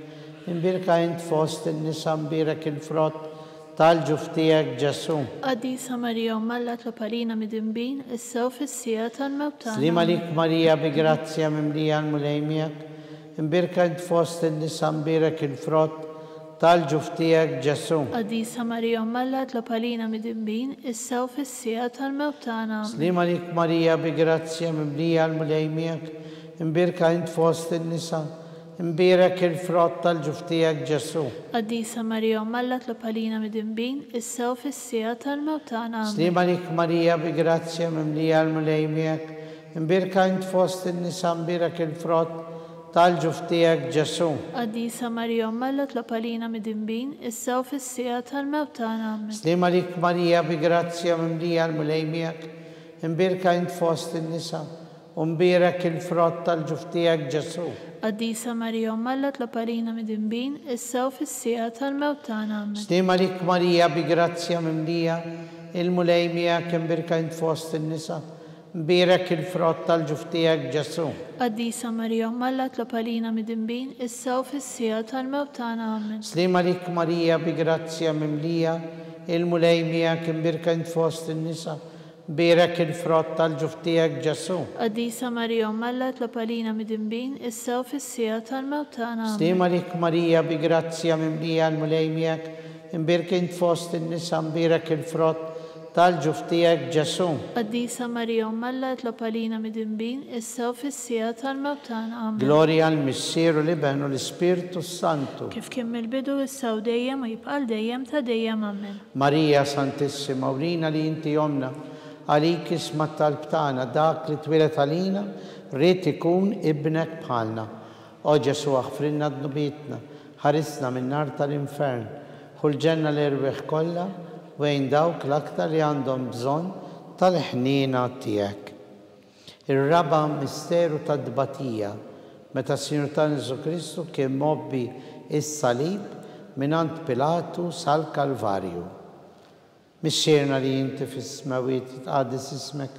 imbirka int fost in-nisa imbirek il-frott tal-ġuf tiegħek Ġesu. Qaddisa Marija Alla tlob għalina midinbin issa u fis-sija tal-mewt tagħna. Slima lik Marija bi grazzja mimlija l-mulej miegħek, imbirka int fost in-nisa imbirek il-frott tal-ġuf tiegħek Ġesu. Qaddisa Marija Alla tlob għalina midinbin issa u fis-sija tal-mewt tagħna. Slima lik Marija bi grazzja mimlija l-mulej miegħek, imbirka int fost in-nisa Mbirak il-frott tal-ġuftijak Ġesu. Qaddisa Marija Alla tlob għalina mid-imbin, issa u fis-sija tal-mewt tagħna. Slima lik Marija bi grazzja mimlija l-mulejmijak. Imbirka int fost in-nisa mbirak il-frott tal-ġuftijak Ġesu. Qaddisa Marija Alla tlob għalina mid-imbin, issa u fis-sija tal-mewt tagħna. Slima lik Marija bi grazzja mimlija l-mulejmijak. Imbirka int fost in-nisa mbirak il-frott tal-ġuftijak Ġesu. Qaddisa Marija Alla tlob għalina mid-imbin, issa u fis-sija tal-mewt tagħna. Slima lik Marija bi grazzja mimlija il-mulejmijak. Imbirka int fost in-nisa mbirak il-frott tal-ġuftijak Ġesu. Qaddisa Marija Alla tlob għalina mid-imbin, issa u fis-sija tal-mewt tagħna. Slima lik Marija bi grazzja mimlija il-mulejmijak. Imbirka int fost in-nisa mbirak il-frott tal-ġuftijak Ġesu. Qaddisa Marija Alla tlob għalina mid-imbin, issa u fis-sija tal-mewt tagħna. Slima lik Marija bi grazzja mimlija l-mulejmijak. Imbirka int fost in-nisa mbirak il-frott tal-ġuftijak Ġesu. Qaddisa Marija Alla tlob għalina mid-imbin, issa u fis-sija tal-mewt tagħna. Gloria al-Missieru l-Iben u l-Spiritu Santu. Kif kien mill-bidu issa u dejjem u jibqa' dejjem ta' dejjem amen. Marija Santissima, urina li inti jomna, għalik isma talb tagħna dak li twilet għalina, rrid ikun ibnek bħalna. O Ġesu aħfrinna dnubitna, ħarisna minn nar tal-infern, ħul ġenna l-irbeħ kollha wejn dawk l-aktar li għandhom bżonn tal-ħnina tiegħek. Ir-raba' misteru tad-dbatija, meta s-Sinjur tagħna Ġesu Kristu kien mobbi is-salib mingħand Pilatu sal-Kalvarju. Mixxierna li inti fis-smawiet tqaddis ismek,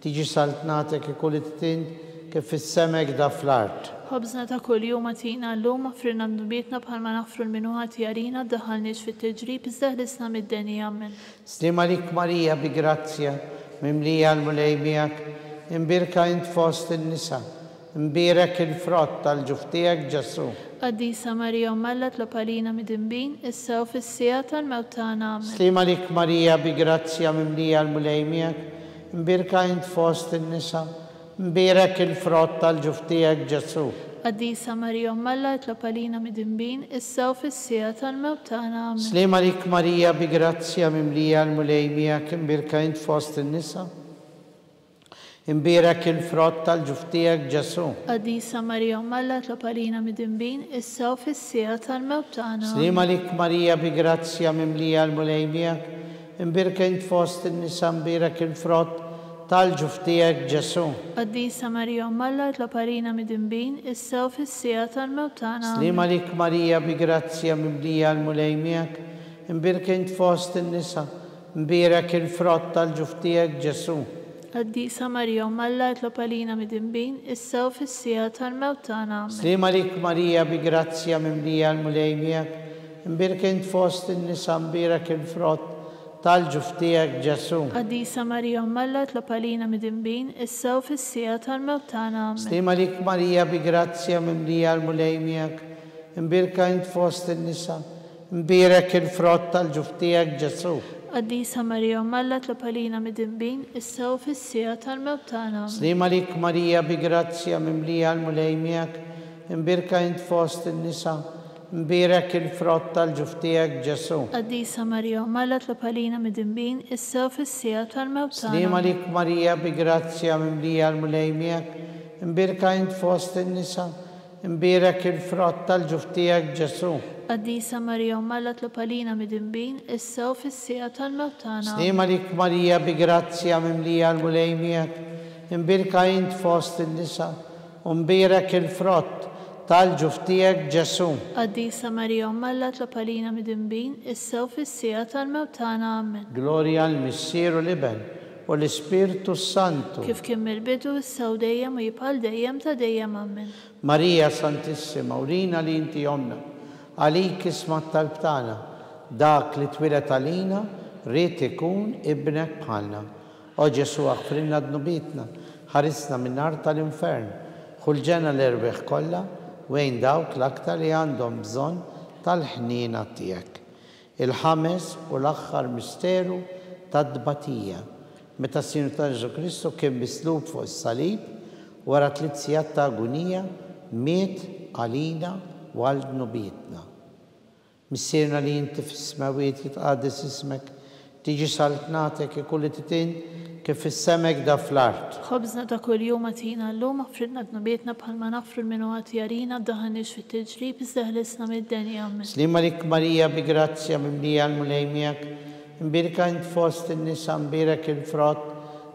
tiġi saltnatek ikul it-tin kif fis-semek da fl-art. Ħobżna ta' kuljum għatina llum offrina dnubietna bħalma naħfru l-minuħati għalina ddaħħalniex fit-tiġrib iżda ħlisna mid-deni amen. Slima lik Marija bi grazzja mimlija l-mulejmijak. Imbirka int fost in-nisa mbirak il-frott tal-ġuftijak Ġesu. Qaddisa Marija Alla tlob għalina mid-imbin, issa u fis-sija tal-mewt tagħna amen. Slima lik Marija bi grazzja mimlija l-mulejmijak. Imbirka int fost in-nisa mbirak il-frott tal-ġuftijak Ġesu. Qaddisa Marija Alla tlob għalina mid-imbin, issa u fis-sija tal-mewt tagħna amen. Slima lik Marija bi grazzja mimlija l-mulejmijak. Imbirka int fost in-nisa mbirak il-frott tal-ġuftijak Ġesu. Qaddisa Marija Alla tlob għalina mid-imbin, issa u fis-sija tal-mewt tagħna. Slima lik Marija bi grazzja mimlija l-mulejmijak. Imbirka int fost in-nisa mbirak il-frott tal-ġuftijak Ġesu. Qaddisa Marija Alla tlob għalina mid-imbin, issa u fis-sija tal-mewt tagħna. Slima lik Marija bi grazzja mimlija l-mulejmijak. Imbirka int fost in-nisa mbirak il-frott tal-ġuftijak Ġesu. Qaddisa Marija Alla tlob għalina mid-imbin, issa u fis-sija tal-mewt tagħna. Slima lik Marija bi grazzja mimlija l-mulejmijak. Imbirka int fost in-nisa mbirak il-frott tal-ġuftijak Ġesu. Qaddisa Marija Alla tlob għalina mid-imbin, issa u fis-sija tal-mewt tagħna. Slima lik Marija bi grazzja mimlija l-mulejmijak. Imbirka int fost in-nisa mbirak il-frott tal-ġuftijak Ġesu. Qaddisa Marija Alla tlob għalina mid-imbin, issa u fis-sija tal-mewt tagħna. Slima lik Marija bi grazzja mimlija l-mulejmijak. Imbirka int fost in-nisa mbirak il-frott tal-ġuftijak Ġesu. Qaddisa Marija Alla tlob għalina mid-imbin, issa u fis-sija tal-mewt tagħna. Slima lik Marija bi grazzja mimlija l-mulejmijak. Imbirka int fost in-nisa mbirak il-frott tal-ġuftijak Ġesu. Qaddisa Marija Alla tlob għalina mid-imbin, issa u fis-sija tal-mewt tagħna. Slima lik Marija bi grazzja mimlija l-mulejmijak. Imbirka int fost in-nisa mbirak il-frott tal-ġuftijak Ġesu. Qaddisa Marija Alla tlob għalina mid-imbin, issa u fis-sija tal-mewt tagħna amen. Gloria al-Missieru l-Iben u l-Spiritu Santu. Kif kien mill-bidu issa u dejjem u jibqa' dejjem ta' dejjem amen. Marija Santissima, urina li inti jomna, għalik isma talb tagħna dak li twilet għalina, rrid ikun ibnek bħalna. O Ġesu aħfrinna dnubitna, ħarisna minn nar tal-infern, ħul ġenna l-irbeħ kollha wejn dawk l-aktar li għandhom bżonn tal-ħnina tiegħek. Il-ħames u l-aħħar misteru tad-dbatija. Meta s-Sinjur tagħna Ġesu Kristu kien mislub fuq is-salib wara 3 sigħat ta' agonija, miet علينا وعلى ذنوبيتنا. مسيرنا اللي انت في السماوات يتقدس اسمك، تيجي صلاتك كل تتين كيف السمك ده في الارض. خبزنا ده كل يوم اتينا اللوم افرضنا ذنوبيتنا بحال ما نغفر من واتيارينا دهنش في التجريب ازدهلسنا من الدنيا. امين. سليم عليك ماريا بجراتيا مملية المليميك، مباركة انت فوسط النساء، مبارك الفرات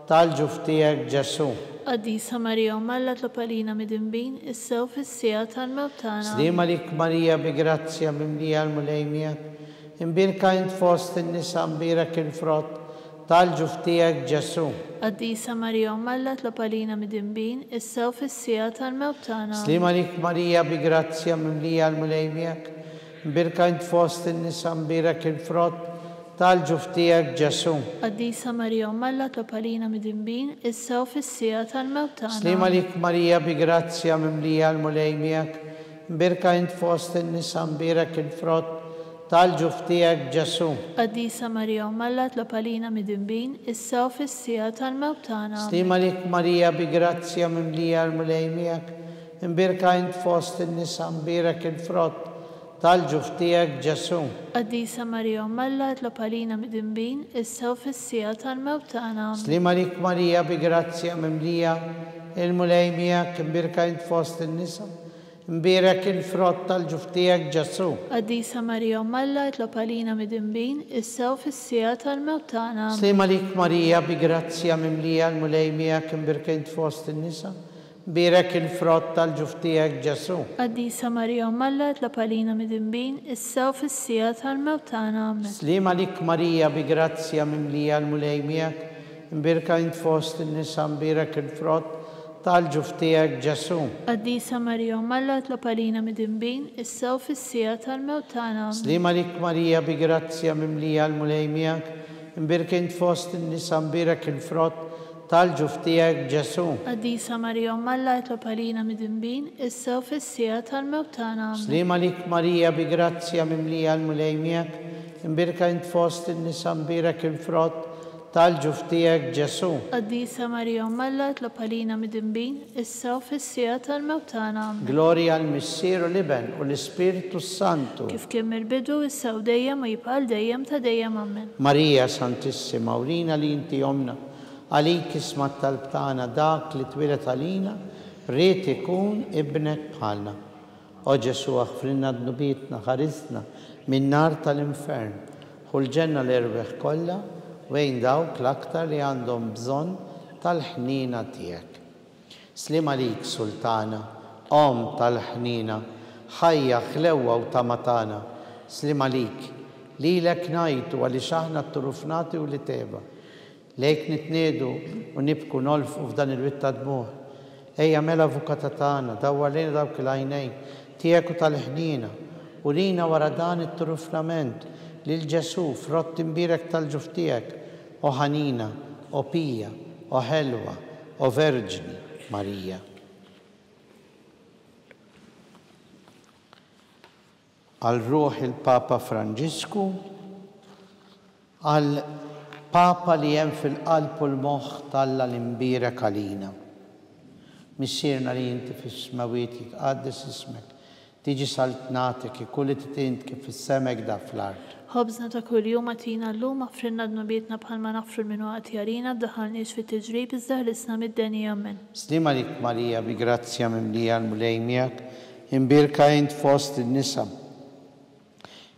tal ġuftijak Ġesu. Qaddisa Marija Malla tlopalina midinbin issew fis-sija tal-mewt tagħna. Slima lik Marija bi grazzja mimlija l-mulejmijak, imbirka int fost in-nisa mbirak il-frott tal-ġuftijak Ġesu. Qaddisa Marija Malla tlopalina midinbin issew fis-sija tal-mewt tagħna. Slima lik Marija bi grazzja mimlija l-mulejmijak, imbirka int fost in-nisa mbirak il-frott tal-ġuftijak Ġesu. Qaddisa Marija Malla tlopalina midinbin issew fis-sija tal-mewt tagħna. Slima lik Marija bi grazzja mimlija l-mulejmijak, imbirka int fost in-nisa mbirak il-frott tal-ġuftijak Ġesu. Qaddisa Marija Malla tlopalina midinbin issew fis-sija tal-mewt tagħna. Slima lik Marija bi grazzja mimlija l-mulejmijak, imbirka int fost in-nisa mbirak il-frott tal-ġuftijak Ġesu. Qaddisa Marija Malla tlopalina midinbin issew fis-sija tal-mewt tagħna. Slima lik Marija bi grazzja mimlija l-mulejmijak, imbirka int fost in-nisa mbirak il-frott tal-ġuftijak Ġesu. Qaddisa Marija Malla tlopalina midinbin issew fis-sija tal-mewt tagħna. Slima lik Marija bi grazzja mimlija l-mulejmijak, imbirka int fost in-nisa mbirak il-frott tal-ġuftijak Ġesu. Qaddisa Marija Malla tlopalina midinbin issew fis-sija tal-mewt tagħna. Slima lik Marija bi grazzja mimlija l-mulejmijak, imbirka int fost in-nisa mbirak il-frott tal-ġuftijak Ġesu. Qaddisa Marija Malla tlopalina midinbin issew fis-sija tal-mewt tagħna. Slima lik Marija bi grazzja mimlija l-mulejmijak, imbirka int fost in-nisa mbirak il-frott tal-ġuftijak Ġesu. Qaddisa Marija Malla tlopalina midinbin issew fis-sija tal-mewt tagħna. Slima lik Marija bi grazzja mimlija l-mulejmijak, imbirka int fost in-nisa mbirak il-frott tal-ġuftijak Ġesu. Qaddisa Marija Malla tlopalina midinbin issew fis-sija tal-mewt tagħna. Gloria al-Missieru l-Iben u l-Ispiritu Santu. Kif kien mill-bidu issew dejjem u jibqa' dejjem ta' dejjem. Amen. Marija Santissima, urina li inti jomna, għalik ismat tal-btana dak li twilet għalina, rrit ikun ibnek bħalna. O Ġesu aħfrinna d-nubietna, ħarizna minn nar tal-infern, ħulġenna l-erbeħ kolla, wejn dawk l-aktar li għandhom bżon tal-ħnina tijek. Slima lik sultana, om tal-ħnina, ħajja ħlewa u tamatana. Slima lik, li l-ek najtu għalli xaħna t-turufnati u li teba. Lejk nitnedu u nibku nolfu f'dan il-witta dmuħ. Ejja mela avukatatana, dawwa lejna dawk il-għajnejn, tijeku tal-ħnina, u lina wara dan it-turufnament lil-Ġesu frott imbirek tal-ġuftijek, o ħanina, o pija, o ħelwa, o verġni Marija. Għal-ruħ il-Papa Franġisku, għal-Papa li jem fil-qalb u l-moħ talla l-imbirek għalina. Missirna li jinti fis-smawiet jitqaddes ismek, tiġi saltnatek, kulli titint kif fis-semek da fl-art. Ħobżna ta' kull jum għatina l-lum għafrinna d-nubietna bħalma nafru minnu għatjarina d-daħalniex fit tiġrib iżdaħlisna mid-deni. Amen. Slima lik Marija bi grazzja mimlija l-mulejmijak, imbirka int fost il-nisa,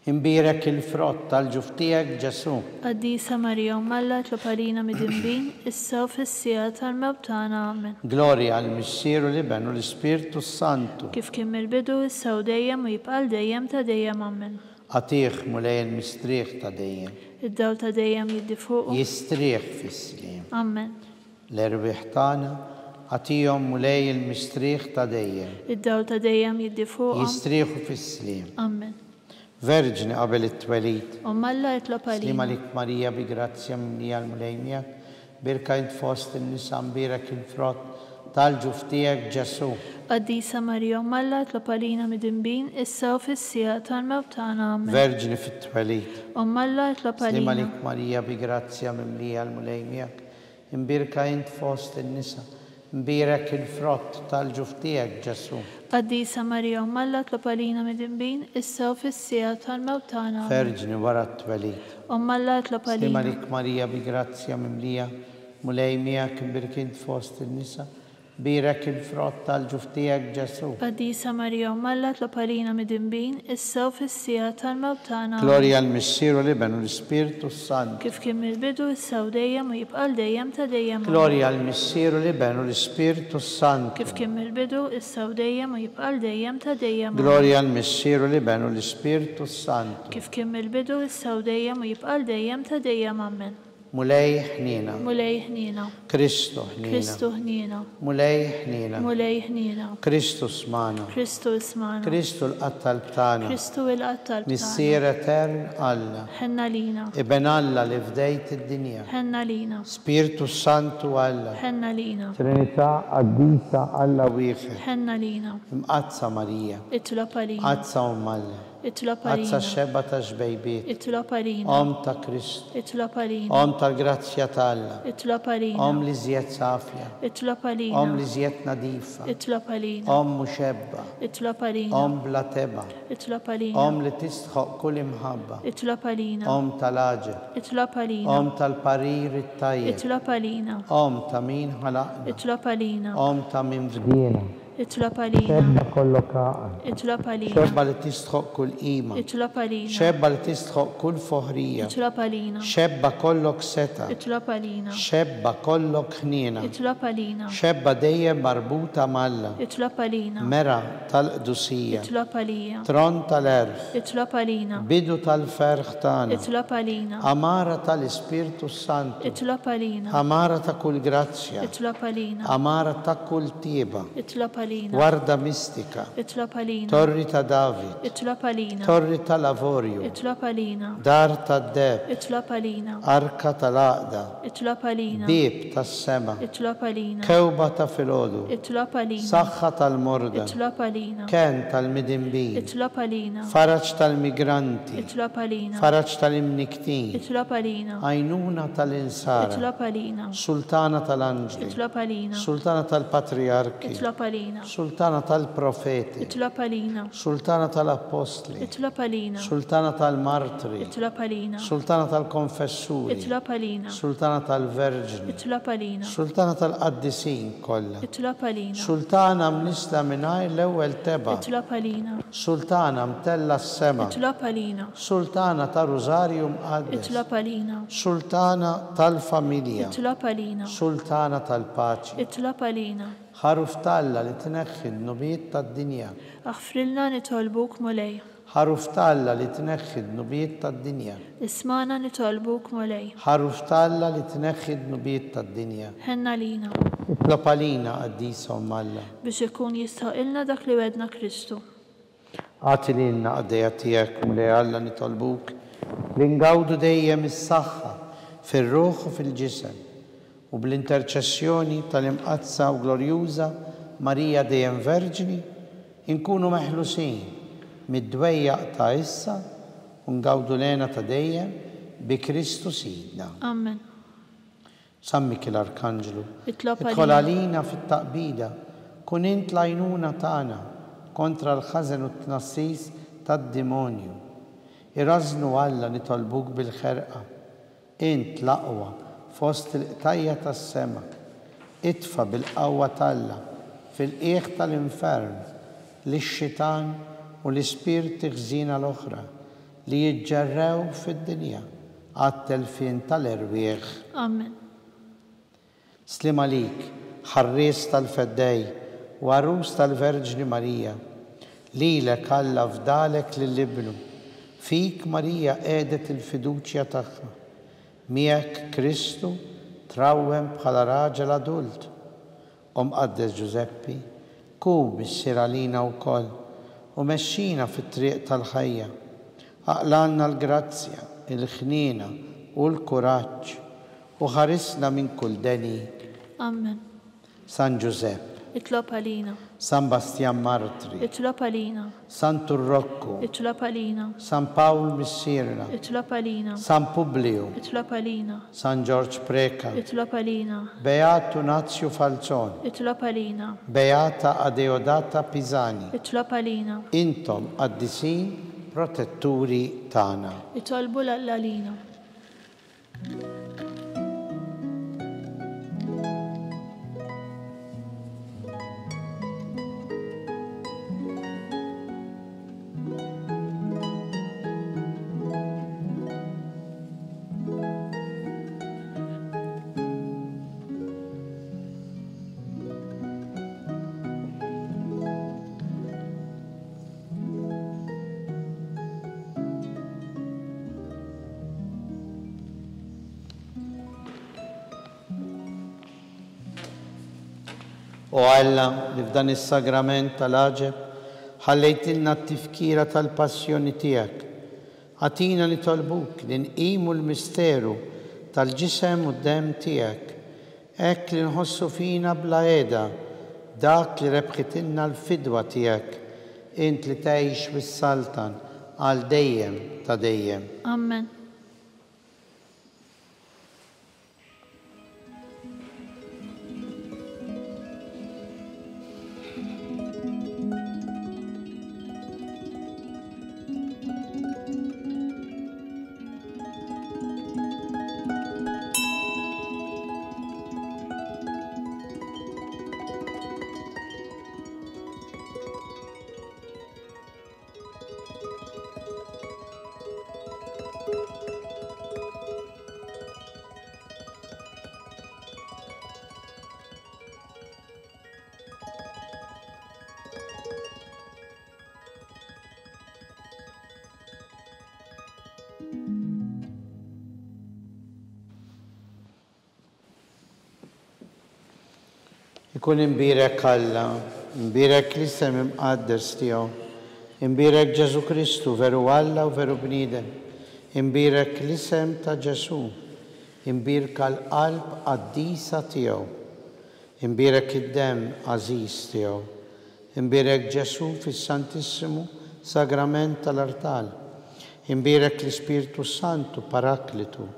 imbirek il-frott tal-ġuftijak Ġesu. Qaddisa Marija Malla tlopalina midinbin issew fis-sija tal-mewt tagħna. Amen. Gloria al-Missieru l-Iben u l-Ispiritu Santu. Kif kien mill-bidu issew dejjem u jibqa' dejjem ta' dejjem. Amen. Għatiħ mulej il-mistriħ ta' dejjem. Id-daw ta' dejjem jiddi fuq. Jistriħ fis-slim. Amen. L-erbiħ tagħna għatihom mulej il-mistriħ ta' dejjem. Id-daw ta' dejjem jiddi fuq. Jistriħu fis-slim. Amen. Verġni qabel it-twelid. U Malla tlopalina. Slima lik Marija bi grazzja mimlija l-mulejmijak, birka int fost in-nisa mbirek il-frott tal-ġuftijak Ġesu. Qaddisa Marija Malla tlopalina midinbin issew fis-sija tal-mewt tagħna. Amen. Verġni fit-twelid. U Malla tlopalina. Slima lik Marija bi grazzja mimlija l-mulejmijak, imbirka int fost in-nisa Mbirek il-frott tal-ġuf tiegħek Ġesu. Qaddisa Marija Umm Alla tlob għalina midinbin issa u fis-sija tal-mewt tagħna. Verġni wara t-twelid. Umm Alla tlob Slima għalina. lik Marija bi grazzja mimlija, mulej miegħek imbirkint fost in-nisa. Mbirek il-frott tal-ġuf tiegħek Ġesu. Qaddisa Marija Umm Alla tlob għalina midinbin issa u fis-sija tal-mewt tagħna. Gloria al-Missieru l-Ibn u l-Spiritu Sant. Kif kien mill-bidu issa u dejjem u jibqa' dejjem ta' dejjem. Gloria al-Missieru l-Ibn u l-Spiritu Sant. Kif kien mill-bidu issa u dejjem u jibqa' dejjem ta' dejjem. Gloria al-Missieru l-Ibn u l-Spiritu Sant. Kif kien mill-bidu issa u dejjem u jibqa' dejjem ta' dejjem. Amen. Mulej ħnina. Mulej ħnina. Kristu ħnina. Kristu ħnina. Mulej ħnina. Mulej ħnina. Kristu smana. Kristu ismana. Kristu l-qattal btana. Kristu il-qattal btana. Missier etern Alla. Ħenna lina. Ibn Alla li fdejt id-dinja. Ħenna lina. Spiritu Santu Alla. Ħenna lina. Trinità qaddisa Alla wieħed. Ħenna lina. Mqazza Marija. Itlob għalina. Qazza Alla. Itlob Qazza għalina. xebba ta' xbejbiet. Itlob għalina. Om ta' Kristu. Itlob għalina. Om tal-grazzja t'Alla. Itlob għalina. Om li żjed safja. Itlob għalina. Om li żjed nadifa. Itlob għalina. Om muxebba. Itlob għalina. Om bla teba. Itlob għalina. Om li tistħoq kull imħabba. Itlob għalina. Om tal-aġel. Itlob għalina. Om tal-parir it-tajjeb. Itlob għalina. Om ta' min ħalaqna. Itlob għalina. Om ta' min fdina. Itlob għalina. Xebba kollok għaqal. Itlob għalina. Xebba li tistħoq kull qima. Itlob għalina. Xebba li tistħoq kull foħrija. Itlob għalina. Xebba kollok seta. Itlob għalina. Xebba kollok ħnina. Itlob għalina. Xebba dejjem marbuta malla. Itlob għalina. Mera tal-qdusija. Itlob għalija. Tron tal-erf. Itlob għalina. Bidu tal-ferħ tagħna. Itlob għalina. Amara tal-Ispirtu Santu. Itlob għalina. Amara ta' kull grazzja. Itlob għalina. Amara ta' kull tieba. Itlob għalina. Warda mistika. Itlob għalina. Torri ta' David. Itlob għalina. Torri tal-Lavorju. Itlob għalina. Dar tad-deb. Itlob għalina. Arka tal-Aqda. Itlob għalina. Bib tas-sema. Itlob għalina. Kewba ta' filodu. Itlob għalina. Saħħa tal-morda. Itlob għalina. Ken tal-midinbin. Itlob għalina. Faraġ tal-migranti. Itlob għalina. Faraġ tal-imniktin. Itlob għalina. Għajnuna tal-insara. Itlob għalina. Sultana tal-anġli. Itlob għalina. Sultana tal-patriarki. Itlob għalina. Sultana tal-profeti. Itlob għalina. Sultana tal-apostli. Itlob għalina. Sultana tal-martri. Itlob għalina. Sultana tal-konfessuri. Itlob għalina. Sultana tal-verġni. Itlob għalina. Sultana tal-qaddisin kollha. Itlob għalina. Sultana mnisla mingħajr l-ewwel teba. Itlob għalina. Sultana mtella s-sema. Itlob għalina. Sultana ta' Rosario mqaddes. Itlob għalina. Sultana tal-familja. Itlob għalina. Sultana tal-paċi. Itlob għalina. ħaruf talla li tneħħi n-nubijiet tad-dinja. Aħfrilna nitolbuk mulej. ħaruf talla li tneħħi n-nubijiet tad-dinja. Ismana nitolbuk mulej. ħaruf talla li tneħħi n-nubijiet tad-dinja. Ħenna lina. Itlob għalina qaddisa Umm Alla. Biex ikun jistaqilna dak li wedna Kristu. Għati lilna għaddejja tiegħek mulej Alla nitolbuk li ngawdu dejjem is-saħħa fir-ruħ u fil-ġisem u bl-interċessjoni tal-imqazza u glorjuża Marija dejjem Verġni inkunu meħlusin mid-dwejjaq ta' issa u ngawdu lena ta' dejjem bi Kristu Sidna. Amen. Sammik l-Arkanġlu. Itlob Idħol għalina. għalina fit-taqbida kun int l-għajnuna tagħna kontra l-ħażen u t-tnassis tad-dimonju. Irażnu Alla nitolbuk bil-ħerqa. Int l-aqwa fost il-qtajja tas-sema. Itfa bil-qawwa talla fil-qiegħ tal-infern lix-xitan u l-ispirti ħżina l-oħra li jiġġarrew fid-dinja għat-telfien tal-irwieħ. Amen. Slim għalik, ħarries tal-feddej u għarus tal-Verġni Marija, lilek Alla fdalek lill-ibnu, fik Marija qiegħdet il-fiduċja tagħha. Miegħek Kristu trawwem bħala raġel adult. Mqaddes Giuseppi, kum issir għalina wkoll u mexxina fit-triq tal-ħajja. Aqlanna l-grazzja, il-ħniena u l-kuraġġ u ħarisna minn kull deni. Amen. San Giuseppe, itlob għalina. San Bastian Martri, Itlob għalina. Santur Rocco, Itlob għalina. San Paul Missirna, Itlob għalina. San Publio, Itlob għalina. San George Preca, Itlob għalina. Beato Nazio Falzoni, Itlob għalina. Beata Adeodata Pisani, Itlob għalina. intom għaddisin protetturi tana. Itolbu l-għalina. O Alla, li f'dan is-sagrament tal-aġeb, ħallejtilna t-tifkira tal-passjoni tiegħek. Għatina nitolbuk li nqimu l-misteru tal-ġisem u d-dem tiegħek. Hekk li nħossu fina bla qiegħda dak li rebħitilna l-fidwa tiegħek. Int li tgħix bis-Saltan għal dejjem ta' dejjem. Amen. Ikun imbirek Alla, imbirek l-isem imqaddes tiegħu, imbirek Ġesu Kristu veru Alla u veru bniedem, imbirek l-isem ta' Ġesu, imbirka l-qalb qaddisa tiegħu, imbirek id-dem għażiż tiegħu, imbirek Ġesu fis-Santissimu Sagrament tal-Artal, imbirek l-Ispirtu Santu Paraklitu,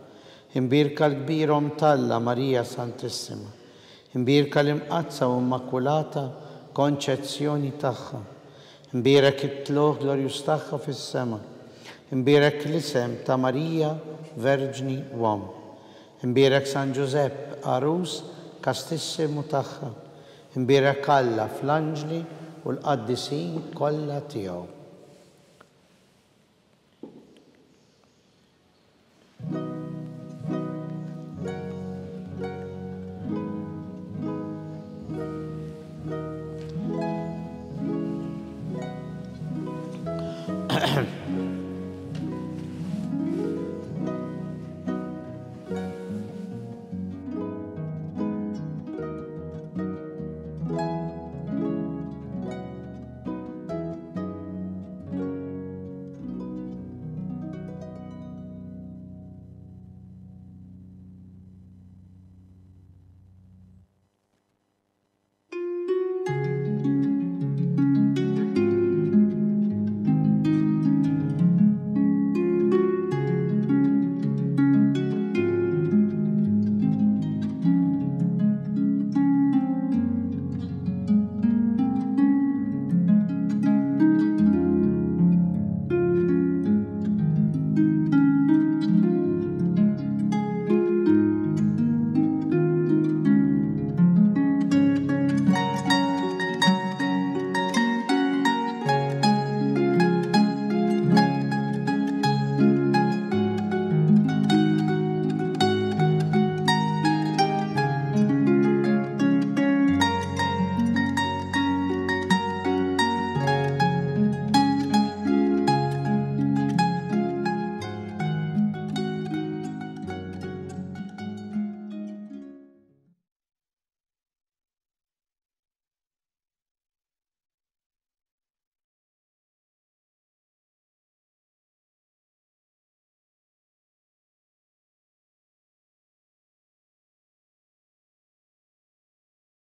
imbirka l-kbirhom Talla Marija Santissima, imbirka l-imqazza u immakulata konċezzjoni tagħha, imbirek it-tluħ glorjus tagħha fis-sema, imbirek l-isem ta' Marija Verġni Uom, imbirek San Giuseppe Arus kastissimu tagħha, imbirek Alla fl-anġli u l-qaddisin kollha tiegħu.